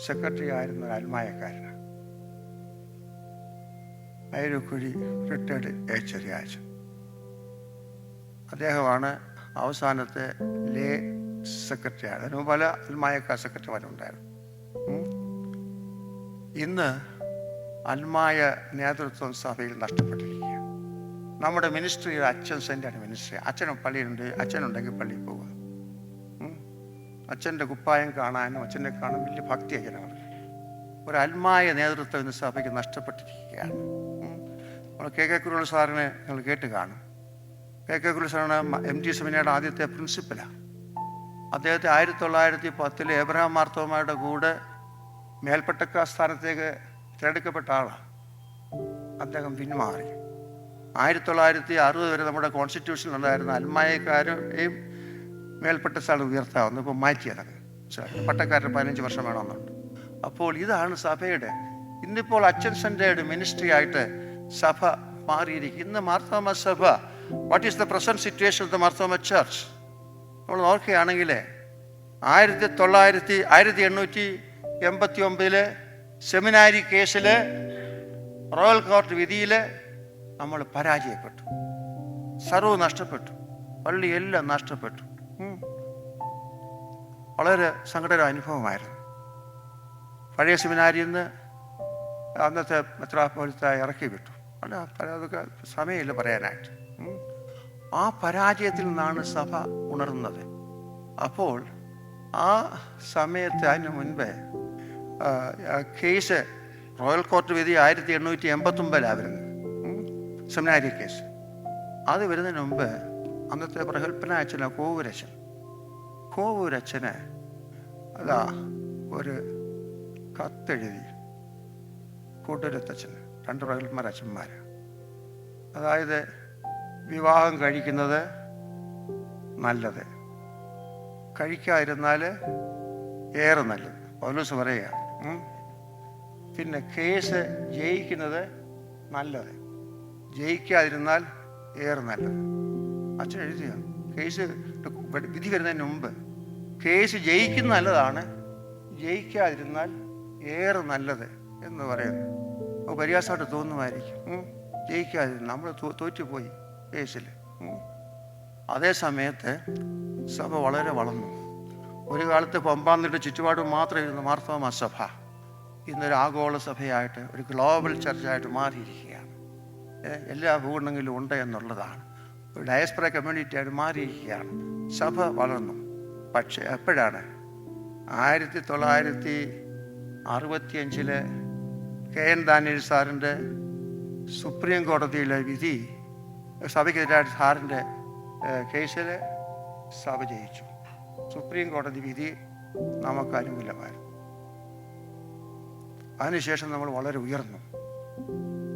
സെക്രട്ടറി ആയിരുന്ന ഒരു അൽമായക്കാരനാണ്. അയരുക്കുഴി റിട്ടയർഡ് ഏച്ചരിയാച്ചൻ. അദ്ദേഹമാണ് അവസാനത്തെ ലേ സെക്രട്ടറി ആയത്. അതിന് പല അൽമായക്കാർ സെക്രട്ടറിമാരുണ്ടായിരുന്നു. ഇന്ന് അൽമായ നേതൃത്വം സഭയിൽ നഷ്ടപ്പെട്ടിരിക്കുക. നമ്മുടെ മിനിസ്ട്രി അച്ഛൻ സെൻ്റാണ് മിനിസ്ട്രി. അച്ഛനും പള്ളിയുണ്ട്, അച്ഛനുണ്ടെങ്കിൽ പള്ളിയിൽ പോവുക. അച്ഛൻ്റെ കുപ്പായം കാണാനും അച്ഛനെ കാണാൻ വലിയ ഭക്തിയാണ് ജനങ്ങൾക്ക്. ഒരു അൽമായ നേതൃത്വം ഇന്ന് സഭയ്ക്ക് നഷ്ടപ്പെട്ടിരിക്കുകയാണ്. നമ്മൾ കെ കുരുള സാറിനെ നിങ്ങൾ കേട്ട് കാണും. കെ കുരുള സാറാണ് MT സെമിനാരിയുടെ ആദ്യത്തെ പ്രിൻസിപ്പലാണ്. അദ്ദേഹത്തെ 1910 എബ്രഹാം മാർത്തോമായുടെ കൂടെ മേൽപ്പെട്ടക്ക സ്ഥാനത്തേക്ക് തിരഞ്ഞെടുക്കപ്പെട്ട ആളാണ്. അദ്ദേഹം പിന്മാറി. 1960 വരെ നമ്മുടെ കോൺസ്റ്റിറ്റ്യൂഷനിൽ ഉണ്ടായിരുന്ന അൽമായക്കാരെയും മേൽപ്പെട്ട സ്ഥാനം ഉയർത്താവുന്നു. ഇപ്പോൾ മാറ്റിയതൊക്കെ പട്ടക്കാരന് 15 വർഷം വേണമെന്നുണ്ട്. അപ്പോൾ ഇതാണ് സഭയുടെ ഇന്നിപ്പോൾ അച്ഛൻ സെൻ്റേർഡ് മിനിസ്ട്രി ആയിട്ട് സഭ മാറിയിരിക്കും. ഇന്ന് മാർത്തോമാ സഭ, what is the present situation of the Marthoma church നമ്മൾ നോക്കുകയാണെങ്കിൽ 1889 സെമിനാരി കേസിൽ റോയൽ കോർട്ട് വിധിയിൽ നമ്മൾ പരാജയപ്പെട്ടു. സർവ്വ നഷ്ടപ്പെട്ടു, പള്ളിയെല്ലാം നഷ്ടപ്പെട്ടു. വളരെ സങ്കടകര അനുഭവമായിരുന്നു. പഴയ സെമിനാരിയിൽ നിന്ന് അന്നത്തെ മെത്രാപ്പോലീത്ത ഇറക്കി വിട്ടു. അതൊക്കെ സമയമില്ല പറയാനായിട്ട്. ആ പരാജയത്തിൽ നിന്നാണ് സഭ ഉണർന്നത്. അപ്പോൾ ആ സമയത്ത് അതിന് മുൻപേ കേസ് റോയൽ കോർട്ട് വിധി 1889 വരുന്നത്, സെമിനാരി കേസ്. അത് വരുന്നതിന് മുമ്പ് അന്നത്തെ പ്രഗത്ഭന അച്ഛന് കോവൂരച്ഛന് അതാ ഒരു കത്തെഴുതി കൂട്ടുരത്തച്ഛന്, 2 പ്രഗത്ഭന്മാർ അച്ഛന്മാർ. അതായത് വിവാഹം കഴിക്കുന്നത് നല്ലത്, കഴിക്കാതിരുന്നാൽ ഏറെ നല്ലത്. പൗലോസ് പറയുക. പിന്നെ കേസ് ജയിക്കുന്നത് നല്ലത്, ജയിക്കാതിരുന്നാൽ ഏറെ നല്ലത്. അച്ഛൻ എഴുതിയ കേസ് വിധി വരുന്നതിന് മുമ്പ് കേസ് ജയിക്കുന്ന നല്ലതാണ്, ജയിക്കാതിരുന്നാൽ ഏറെ നല്ലത് എന്ന് പറയുന്നു. അപ്പോൾ പരിഹാസമായിട്ട് തോന്നുമായിരിക്കും. ജയിക്കാതിരുന്നു നമ്മൾ തോറ്റുപോയി കേസിൽ. അതേ സമയത്ത് സഭ വളരെ വളർന്നു. ഒരു കാലത്ത് പമ്പാന്നിട്ട് ചുറ്റുപാട് മാത്രം ഇരുന്ന മാർത്തോമാ സഭ ഇന്നൊരു ആഗോള സഭയായിട്ട്, ഒരു ഗ്ലോബൽ ചർച്ചായിട്ട് മാറിയിരിക്കുകയാണ്. എല്ലാ ഭൂഖണ്ഡങ്ങളിലും ഉണ്ട് എന്നുള്ളതാണ്. ഒരു ഡയസ്പൊറ കമ്മ്യൂണിറ്റി ആയിട്ട് മാറിയിരിക്കുകയാണ്. സഭ വളർന്നു. പക്ഷേ എപ്പോഴാണ് 1965 KN ദാനിയേൽ സാറിൻ്റെ സുപ്രീം കോടതിയിലെ വിധി, സഭയ്ക്കെതിരായിട്ട് സാറിൻ്റെ കേസിൽ സഭ ജയിച്ചു. സുപ്രീം കോടതി വിധി നമുക്ക് അനുകൂലമായിരുന്നു. അതിനുശേഷം നമ്മൾ വളരെ ഉയർന്നു.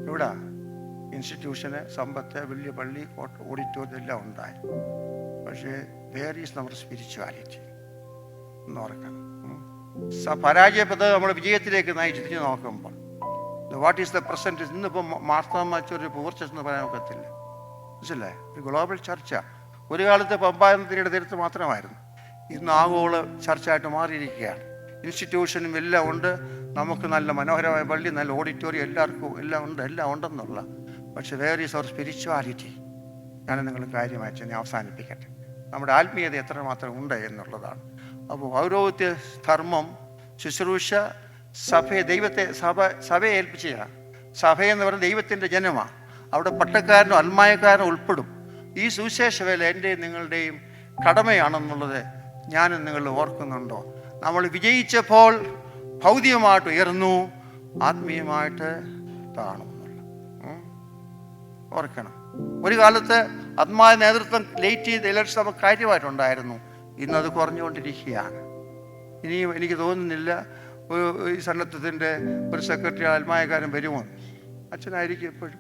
ഇവിടെ ഇൻസ്റ്റിറ്റ്യൂഷന്, സമ്പത്ത്, വലിയ പള്ളി, ഓഡിറ്റോറിയം എല്ലാം ഉണ്ടായി. പക്ഷേ വേർ ഈസ് നമ്മുടെ സ്പിരിച്വാലിറ്റി എന്ന് ഓർക്കണം. പരാജയപ്പെട്ടത് നമ്മൾ വിജയത്തിലേക്ക് നയിച്ച് തിരിഞ്ഞ് നോക്കുമ്പോൾ വാട്ട് ഈസ് ദ പ്രസൻറ്റ്. ഇന്നിപ്പോൾ മാർത്തോമാ ഒരു പൂർച്ചെന്ന് പറയാൻ ഒക്കത്തില്ല, മനസ്സില്ലേ? ഒരു ഗ്ലോബൽ ചർച്ച. ഒരു കാലത്ത് പമ്പായനത്തിൻ്റെ തീരത്ത് മാത്രമായിരുന്നു, ഇന്ന് ആഗോള ചർച്ചയായിട്ട് മാറിയിരിക്കുകയാണ്. ഇൻസ്റ്റിറ്റ്യൂഷനും എല്ലാം ഉണ്ട്, നമുക്ക് നല്ല മനോഹരമായ പള്ളി, നല്ല ഓഡിറ്റോറിയം, എല്ലാവർക്കും എല്ലാം ഉണ്ടെന്നുള്ള. പക്ഷെ വേർ ഈസ് അവർ സ്പിരിച്വാലിറ്റി. ഞാൻ നിങ്ങൾ കാര്യമായി ചെന്ന് അവസാനിപ്പിക്കട്ടെ. നമ്മുടെ ആത്മീയത എത്രമാത്രം ഉണ്ട് എന്നുള്ളതാണ്. അപ്പോൾ പൗരോഹിത്യ ധർമ്മം, ശുശ്രൂഷ, സഭയെ ഏൽപ്പിച്ചതാണ്. സഭയെന്ന് പറയുന്നത് ദൈവത്തിൻ്റെ ജനമാണ്. അവിടെ പട്ടക്കാരനും അൽമായക്കാരനും ഉൾപ്പെടും. ഈ സുവിശേഷ വേല എൻ്റെയും നിങ്ങളുടെയും കടമയാണെന്നുള്ളത് ഞാനും നിങ്ങൾ ഓർക്കുന്നുണ്ടോ? നമ്മൾ വിജയിച്ചപ്പോൾ ഭൗതികമായിട്ട് ഉയർന്നു, ആത്മീയമായിട്ട് താണു എന്നുള്ള ഓർക്കണം. ഒരു കാലത്ത് ആത്മായ നേതൃത്വം ലേറ്റ് ചെയ്ത് ഇലക്ഷൻ നമുക്ക് കാര്യമായിട്ടുണ്ടായിരുന്നു. ഇന്നത് കുറഞ്ഞുകൊണ്ടിരിക്കുകയാണ്. ഇനിയും എനിക്ക് തോന്നുന്നില്ല ഈ സന്നദ്ധത്തിൻ്റെ ഒരു സെക്രട്ടറി ആത്മായക്കാരൻ വരുമോ. അച്ഛനായിരിക്കും എപ്പോഴും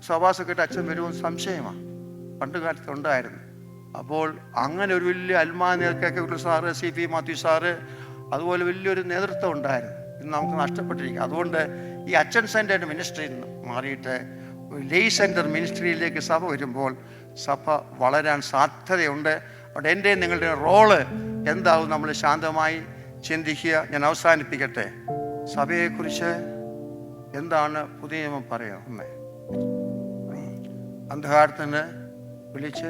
സഭാ സെക്രട്ടറി അച്ഛൻ വരുമോ സംശയമാണ്. പണ്ട് കാലത്ത് ഉണ്ടായിരുന്നു. അപ്പോൾ അങ്ങനെ ഒരു വലിയ അൽമാ നേതൃത്വ സാറ്, CP മാത്യു സാറ്, അതുപോലെ വലിയൊരു നേതൃത്വം ഉണ്ടായിരുന്നു. ഇന്ന് നമുക്ക് നഷ്ടപ്പെട്ടിരിക്കുക. അതുകൊണ്ട് ഈ അച്ഛൻ സെൻറ്റേഡ് മിനിസ്ട്രിയിൽ നിന്ന് മാറിയിട്ട് ലേ സെൻറ്റർ മിനിസ്ട്രിയിലേക്ക് സഭ വരുമ്പോൾ സഭ വളരാൻ സാധ്യതയുണ്ട്. അവിടെ എൻ്റെ നിങ്ങളുടെ റോള് എന്താവും നമ്മൾ ശാന്തമായി ചിന്തിക്കുക. ഞാൻ അവസാനിപ്പിക്കട്ടെ. സഭയെക്കുറിച്ച് എന്താണ് പുതിയ നിയമം പറയുന്നത്? അന്ധകാരത്തിന് വിളിച്ച്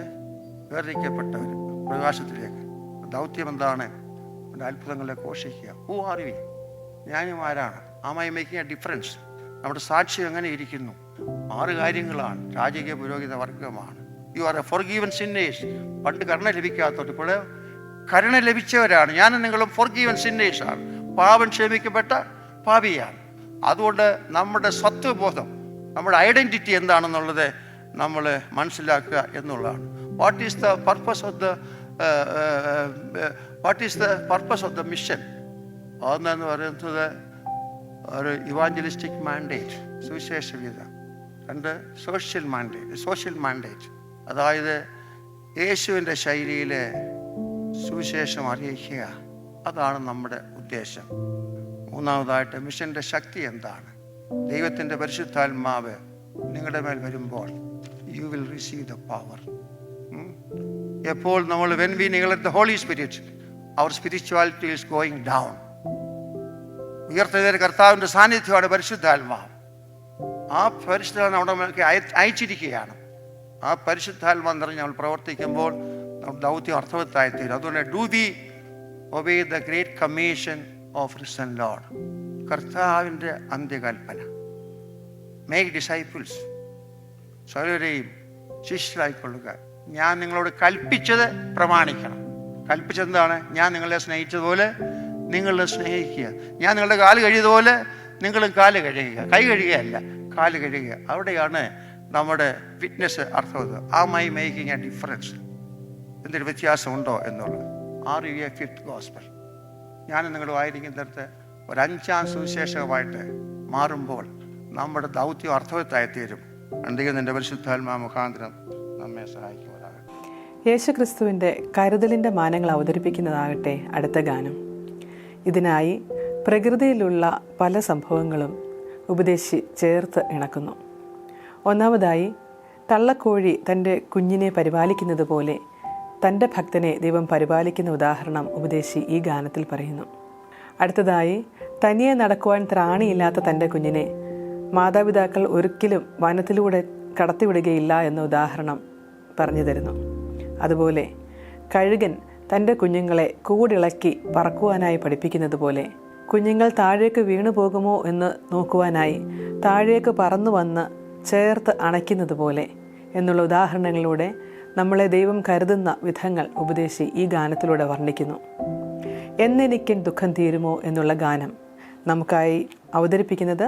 വേർതിരിക്കപ്പെട്ടവർ പ്രകാശത്തിലേക്ക്. ദൗത്യം എന്താണ്? അത്ഭുതങ്ങളെ ഘോഷിക്കുക. Who are we? ഞാനുമാരാണ്? Am I making a difference? നമ്മുടെ സാക്ഷ്യം എങ്ങനെ ഇരിക്കുന്നു? 6 കാര്യങ്ങളാണ്. രാജകീയ പുരോഹിത വർഗമാണ്. You are a forgiven sinners. പണ്ട് കരുണ ലഭിക്കാത്തവർ ഇപ്പോൾ കരുണ ലഭിച്ചവരാണ്. ഞാനും നിങ്ങളും ഫോർഗീവൻ സിന്നേഴ്സാണ്. പാപം ക്ഷമിക്കപ്പെട്ട പാപിയാണ്. അതുകൊണ്ട് നമ്മുടെ സ്വത്വബോധം, നമ്മുടെ ഐഡൻറ്റിറ്റി എന്താണെന്നുള്ളത് നമ്മൾ മനസ്സിലാക്കുക എന്നുള്ളതാണ്. What is the purpose of the mission? ഒന്നെന്ന് പറയുന്നത് ഒരു ഇവാഞ്ചലിസ്റ്റിക് മാൻഡേറ്റ്, സുവിശേഷഗീത. 2 സോഷ്യൽ മാൻഡേറ്റ്, അതായത് യേശുവിൻ്റെ ശൈലിയിൽ സുവിശേഷം അറിയിക്കുക. അതാണ് നമ്മുടെ ഉദ്ദേശം. 3ാമതായിട്ട് മിഷൻ്റെ ശക്തി എന്താണ്? ദൈവത്തിൻ്റെ പരിശുദ്ധാത്മാവ് നിങ്ങളുടെ മേൽ വരുമ്പോൾ you will receive the power. എപ്പോൾ നമ്മൾ when we neglect the Holy Spirit, our spirituality is going down. ഉയർത്തുന്ന കർത്താവിൻ്റെ സാന്നിധ്യമാണ് പരിശുദ്ധാത്മാവ്. ആ പരിശുദ്ധാത്മാവ് നമ്മുടെ മേലേക്ക് അയച്ചിരിക്കുകയാണ്. ആ പരിശുദ്ധാത്മാവ് നിറഞ്ഞ് നമ്മൾ പ്രവർത്തിക്കുമ്പോൾ നമ്മുടെ ദൗത്യം അർത്ഥവത്തായിത്തീരും. അതുകൊണ്ട് do we obey the great commission of risen Lord. കർത്താവിൻ്റെ അന്ത്യകൽപ്പന, മേക്ക് ഡിസൈപ്പിൾസ്, സർവരെയും ശിഷ്യരായിക്കൊള്ളുക. ഞാൻ നിങ്ങളോട് കൽപ്പിച്ചത് പ്രമാണിക്കണം. കൽപ്പിച്ചെന്താണ്? ഞാൻ നിങ്ങളെ സ്നേഹിച്ചതുപോലെ നിങ്ങളെ സ്നേഹിക്കുക. ഞാൻ നിങ്ങളുടെ കാല് കഴിയതുപോലെ നിങ്ങളും കാല് കഴുകുക. കൈ കഴുകുകയല്ല, കാല് കഴുകുക. അവിടെയാണ് നമ്മുടെ വിറ്റ്നസ് അർത്ഥവത്. Am I making a difference? എന്തൊരു വ്യത്യാസമുണ്ടോ എന്നുള്ളത്. Are you a fifth gospel? ഞാൻ നിങ്ങളുടെ ആയിരിക്കുന്നിടത്ത് ഒരു 5ാം സുവിശേഷമായിട്ട് മാറുമ്പോൾ നമ്മുടെ ദൗത്യം അർത്ഥവത്തായിത്തീരും. എന്തെങ്കിലും നിൻ്റെ പരിശുദ്ധാത്മാ മുഖാന്തരം നമ്മെ സഹായിക്കുവാനാകട്ടെ. യേശുക്രിസ്തുവിൻ്റെ കരുതലിൻ്റെ മാനങ്ങൾ അവതരിപ്പിക്കുന്നതാകട്ടെ അടുത്ത ഗാനം. ഇതിനായി പ്രകൃതിയിലുള്ള പല സംഭവങ്ങളും ഉപദേശി ചേർത്ത് ഇണക്കുന്നു. ഒന്നാമതായി, തള്ളക്കോഴി തൻ്റെ കുഞ്ഞിനെ പരിപാലിക്കുന്നത് പോലെ തൻ്റെ ഭക്തനെ ദൈവം പരിപാലിക്കുന്ന ഉദാഹരണം ഉപദേശി ഈ ഗാനത്തിൽ പറയുന്നു. അടുത്തതായി, തനിയെ നടക്കുവാൻ ത്രാണിയില്ലാത്ത തൻ്റെ കുഞ്ഞിനെ മാതാപിതാക്കൾ ഒരിക്കലും വനത്തിലൂടെ കടത്തിവിടുകയില്ല എന്ന ഉദാഹരണം പറഞ്ഞു തരുന്നു. അതുപോലെ കഴുകൻ തൻ്റെ കുഞ്ഞുങ്ങളെ കൂടിളക്കി പറക്കുവാനായി പഠിപ്പിക്കുന്നത് പോലെ കുഞ്ഞുങ്ങൾ താഴേക്ക് വീണു പോകുമോ എന്ന് നോക്കുവാനായി താഴേക്ക് പറന്നു വന്ന് ചേർത്ത് അണയ്ക്കുന്നത് പോലെ എന്നുള്ള ഉദാഹരണങ്ങളിലൂടെ നമ്മളെ ദൈവം കരുതുന്ന വിധങ്ങൾ ഉപദേശി ഈ ഗാനത്തിലൂടെ വർണ്ണിക്കുന്നു. എന്നെനിക്കൻ ദുഃഖം തീരുമോ എന്നുള്ള ഗാനം നമുക്കായി അവതരിപ്പിക്കുന്നത്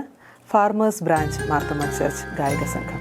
ഫാർമേഴ്സ് ബ്രാഞ്ച് മാർത്തോമാ ചർച്ച് ഗായക സംഘം.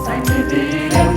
സന്നിധിയിലും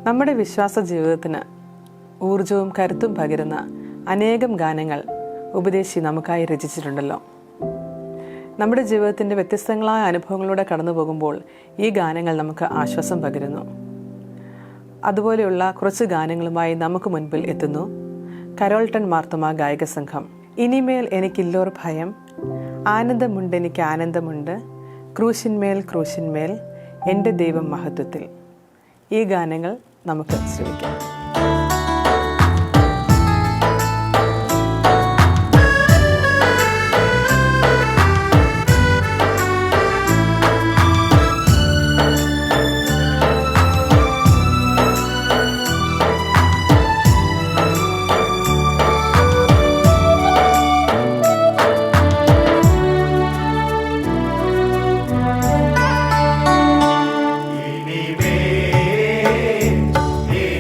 നമ്മുടെ വിശ്വാസ ജീവിതത്തിന് ഊർജവും കരുത്തും പകരുന്ന അനേകം ഗാനങ്ങൾ ഉപദേശി നമുക്കായി രചിച്ചിട്ടുണ്ടല്ലോ. നമ്മുടെ ജീവിതത്തിൻ്റെ വ്യത്യസ്തങ്ങളായ അനുഭവങ്ങളിലൂടെ കടന്നു പോകുമ്പോൾ ഈ ഗാനങ്ങൾ നമുക്ക് ആശ്വാസം പകരുന്നു. അതുപോലെയുള്ള കുറച്ച് ഗാനങ്ങളുമായി നമുക്ക് മുൻപിൽ എത്തുന്നു കരോൾട്ടൺ മാർത്തോമാ ഗായക സംഘം. ഇനിമേൽ എനിക്കില്ലോർ ഭയം, ആനന്ദമുണ്ട് എനിക്ക് ആനന്ദമുണ്ട്, ക്രൂശിന്മേൽ ക്രൂശിന്മേൽ എൻ്റെ ദൈവം മഹത്വത്തിൽ. ഈ ഗാനങ്ങൾ നമുക്ക് ശ്രമിക്കാം.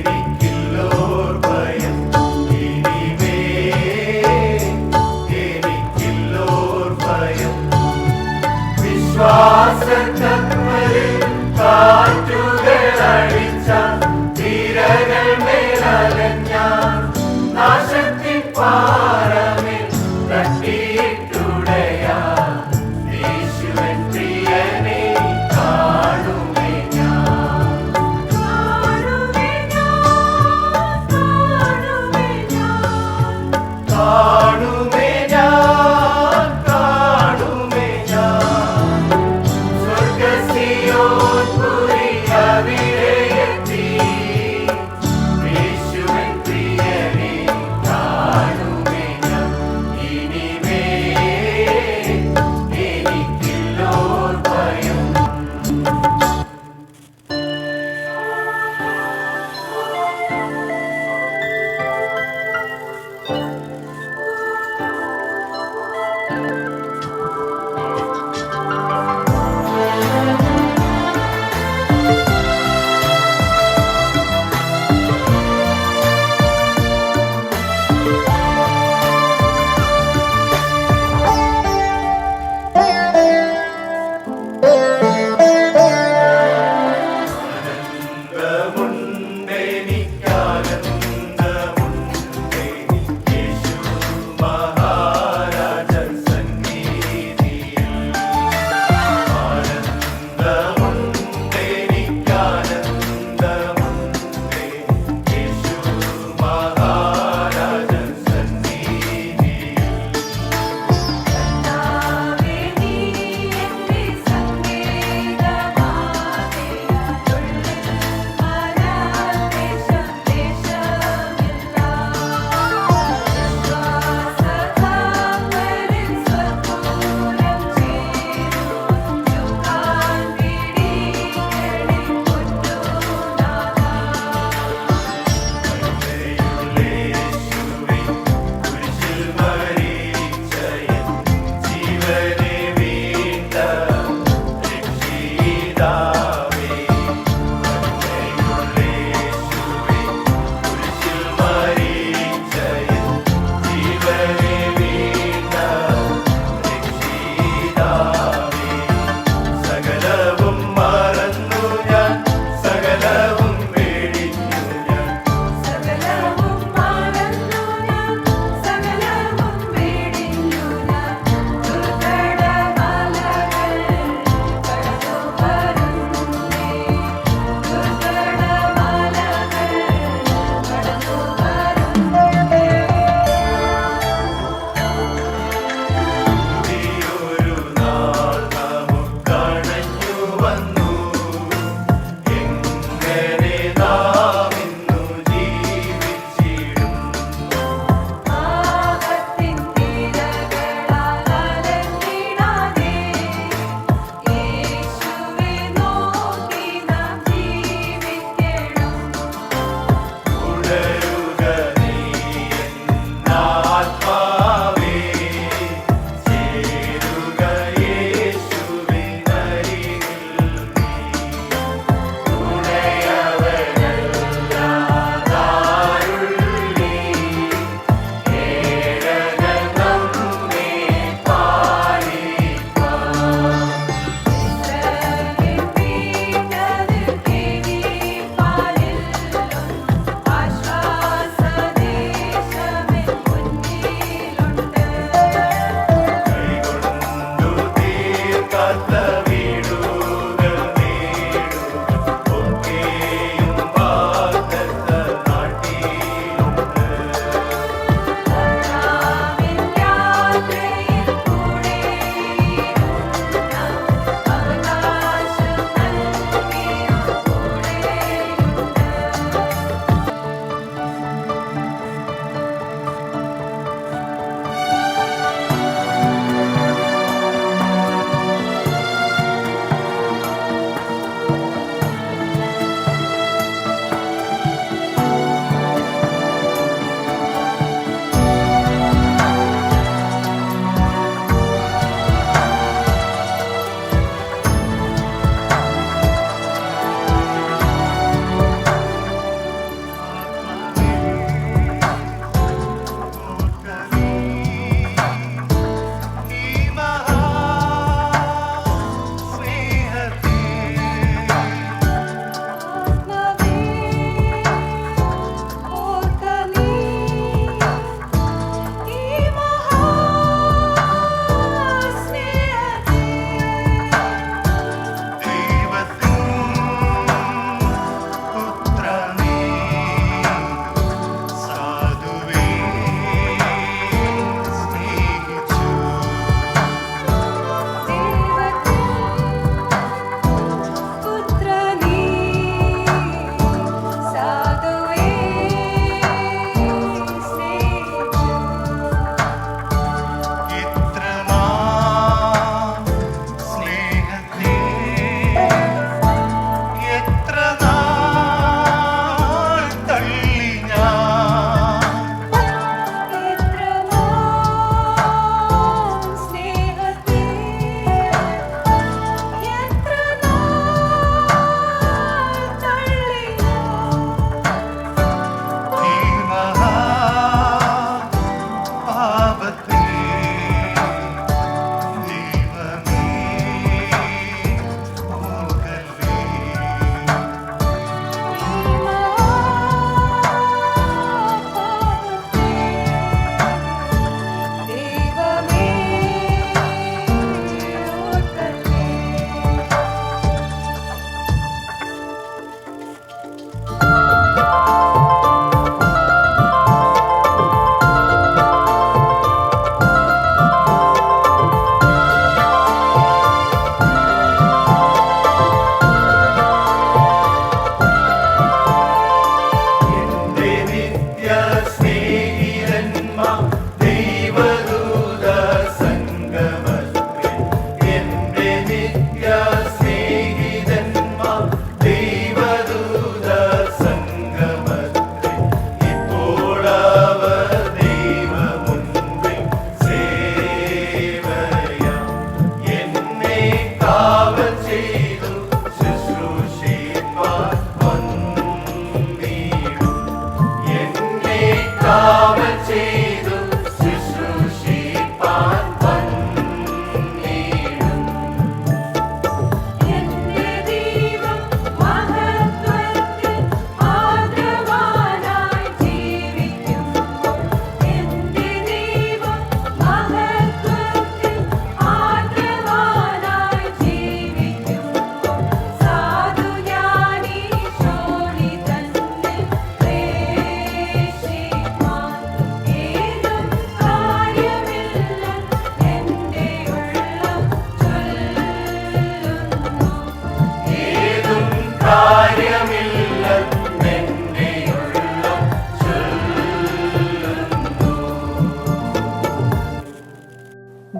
എനിക്കില്ലോർ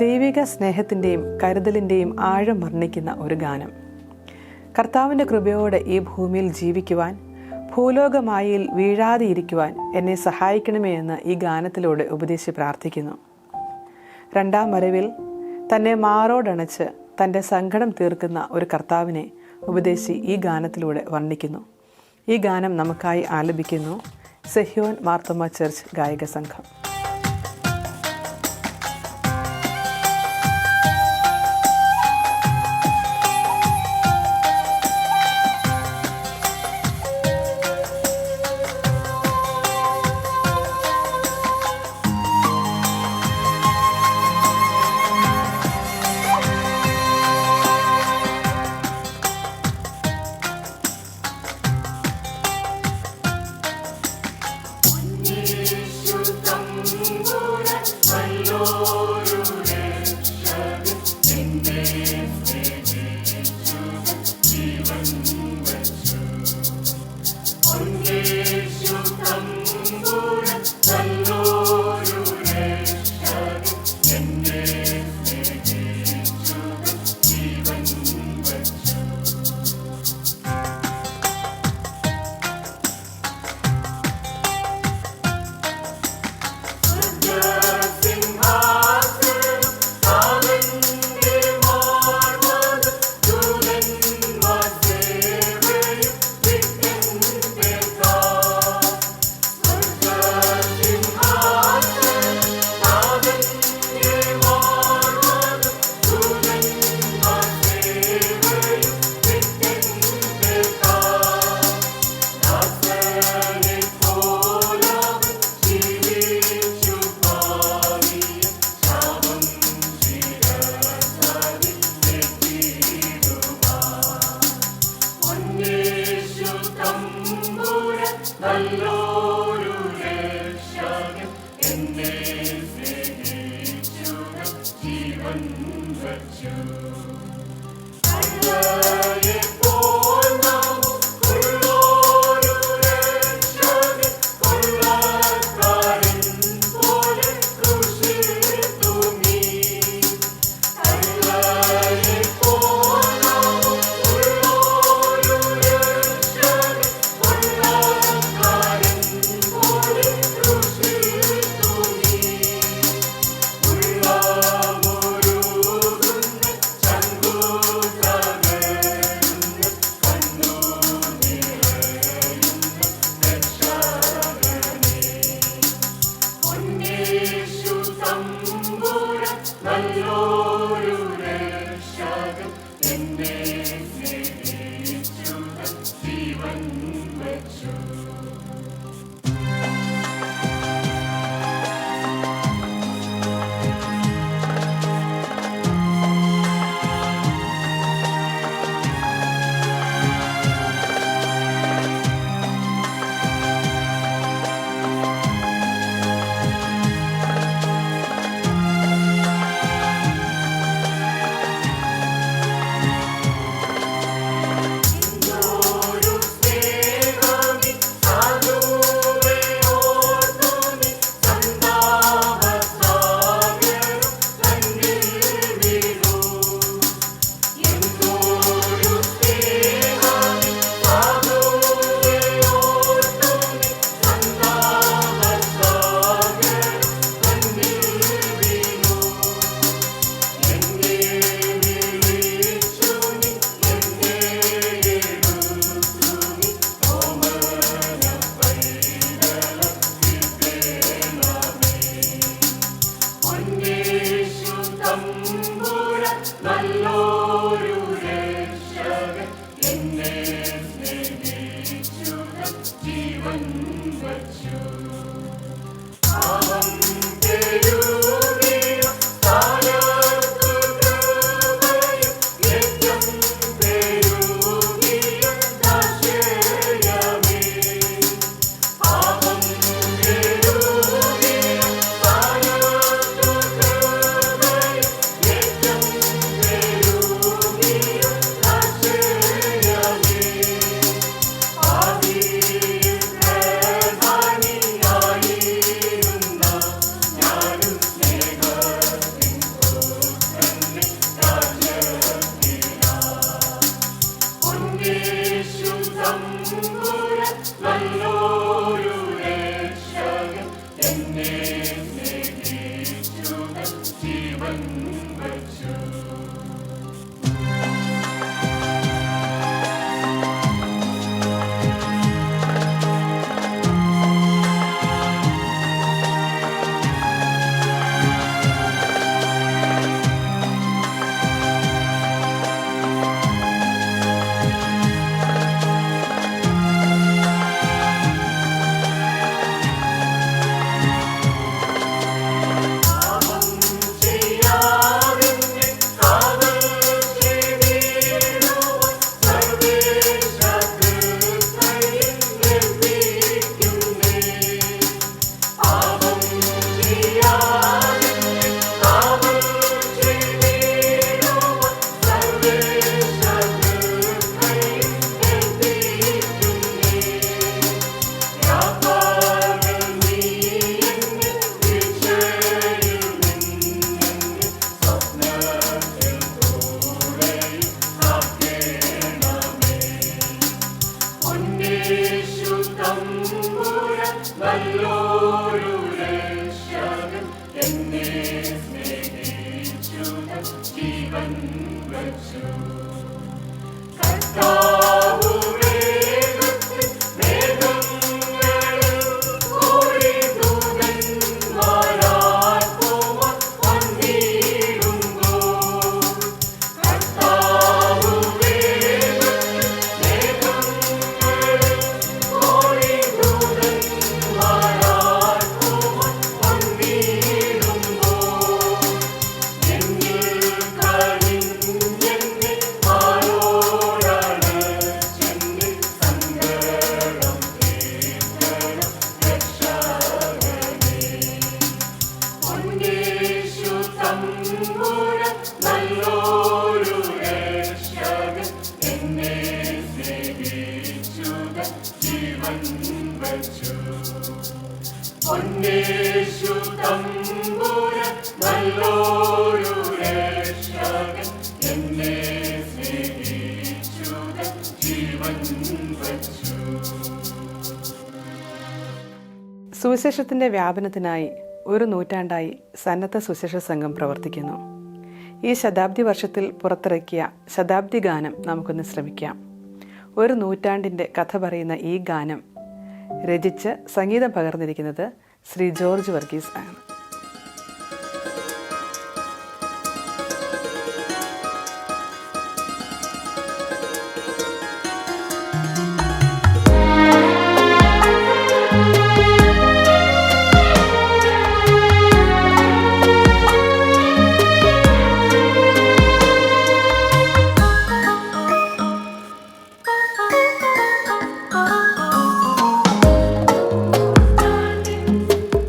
ദൈവിക സ്നേഹത്തിൻ്റെയും കരുതലിൻ്റെയും ആഴം വർണ്ണിക്കുന്ന ഒരു ഗാനം. കർത്താവിൻ്റെ കൃപയോടെ ഈ ഭൂമിയിൽ ജീവിക്കുവാൻ, ഭൂലോകമായയിൽ വീഴാതെ ഇരിക്കുവാൻ എന്നെ സഹായിക്കണമേ എന്ന് ഈ ഗാനത്തിലൂടെ ഉപദേശി പ്രാർത്ഥിക്കുന്നു. രണ്ടാം വരവിൽ തന്നെ മാറോടണച്ച് തൻ്റെ സങ്കടം തീർക്കുന്ന ഒരു കർത്താവിനെ ഉപദേശി ഈ ഗാനത്തിലൂടെ വർണ്ണിക്കുന്നു. ഈ ഗാനം നമുക്കായി ആലപിക്കുന്നു സെഹ്യോൻ മാർത്തോമ ചർച്ച് ഗായക സംഘം. സുവിശേഷത്തിൻ്റെ വ്യാപനത്തിനായി ഒരു നൂറ്റാണ്ടായി സന്നദ്ധ സുവിശേഷ സംഘം പ്രവർത്തിക്കുന്നു. ഈ ശതാബ്ദി വർഷത്തിൽ പുറത്തിറക്കിയ ശതാബ്ദി ഗാനം നമുക്കൊന്ന് ശ്രമിക്കാം. ഒരു നൂറ്റാണ്ടിൻ്റെ കഥ പറയുന്ന ഈ ഗാനം രചിച്ച് സംഗീതം പകർന്നിരിക്കുന്നത് ശ്രീ ജോർജ് വർഗീസ് ആണ്.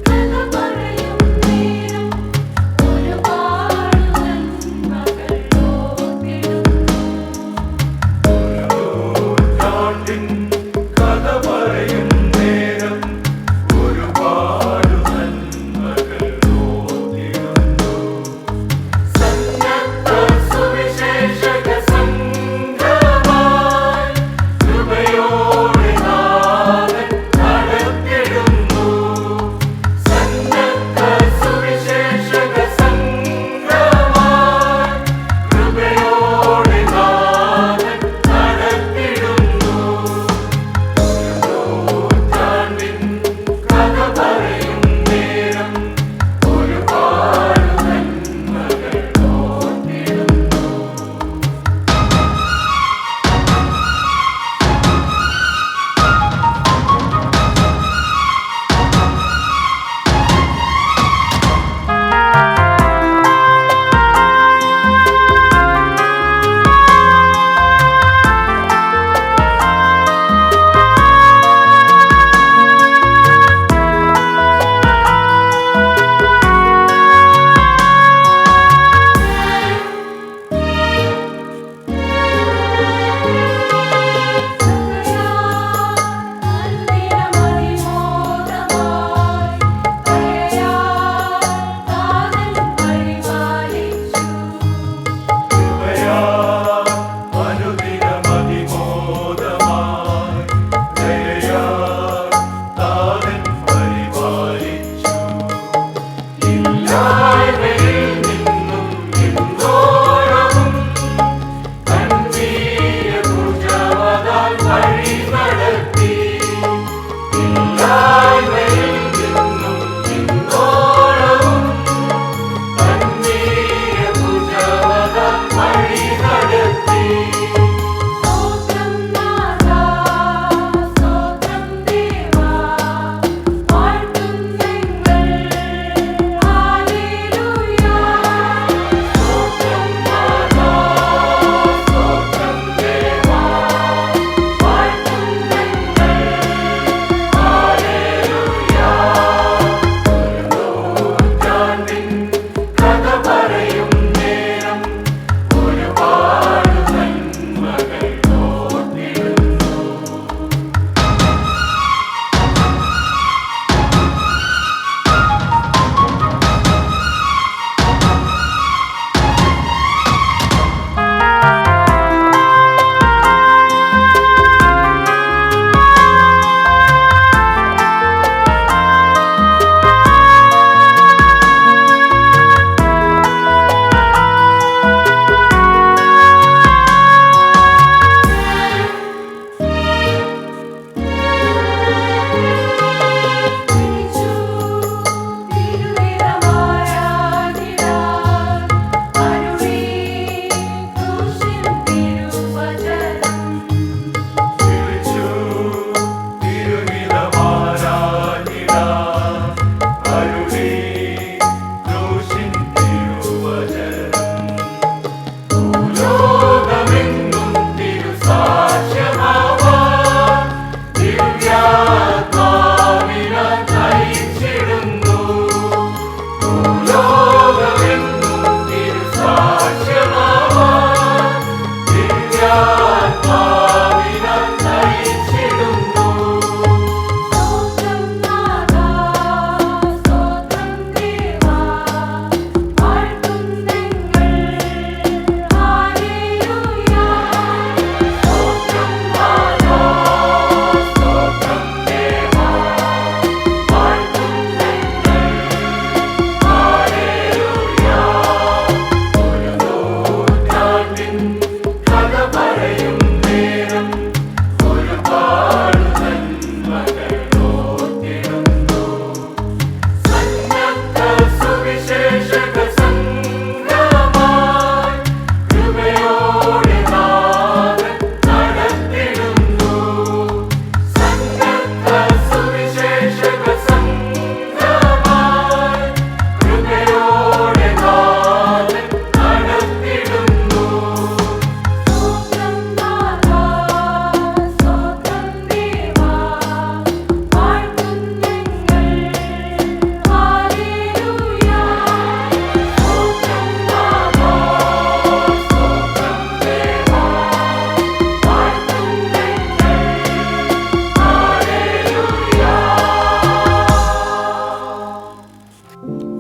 കഥ പറയും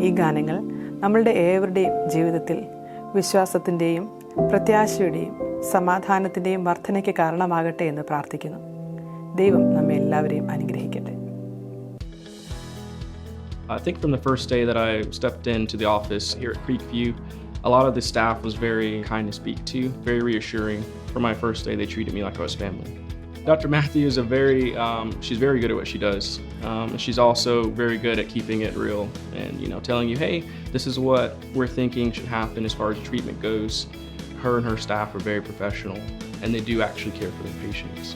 ഈ ഗാനങ്ങൾ നമ്മളുടെ ഏവരുടെയും ജീവിതത്തിൽ വിശ്വാസത്തിൻ്റെയും പ്രത്യാശയുടെയും സമാധാനത്തിൻ്റെയും വർധനയ്ക്ക് കാരണമാകട്ടെ എന്ന് പ്രാർത്ഥിക്കുന്നു. ദൈവം നമ്മെ എല്ലാവരെയും അനുഗ്രഹിക്കട്ടെ. I think from the first day that I stepped into the office here at Creekview, a lot of the staff was very kind to speak to, very reassuring. For my first day, they treated me like I was family. Dr. Matthew is she's very good at what she does. She's also very good at keeping it real and, telling you, hey, this is what we're thinking should happen as far as treatment goes. Her and her staff are very professional, and they do actually care for their patients.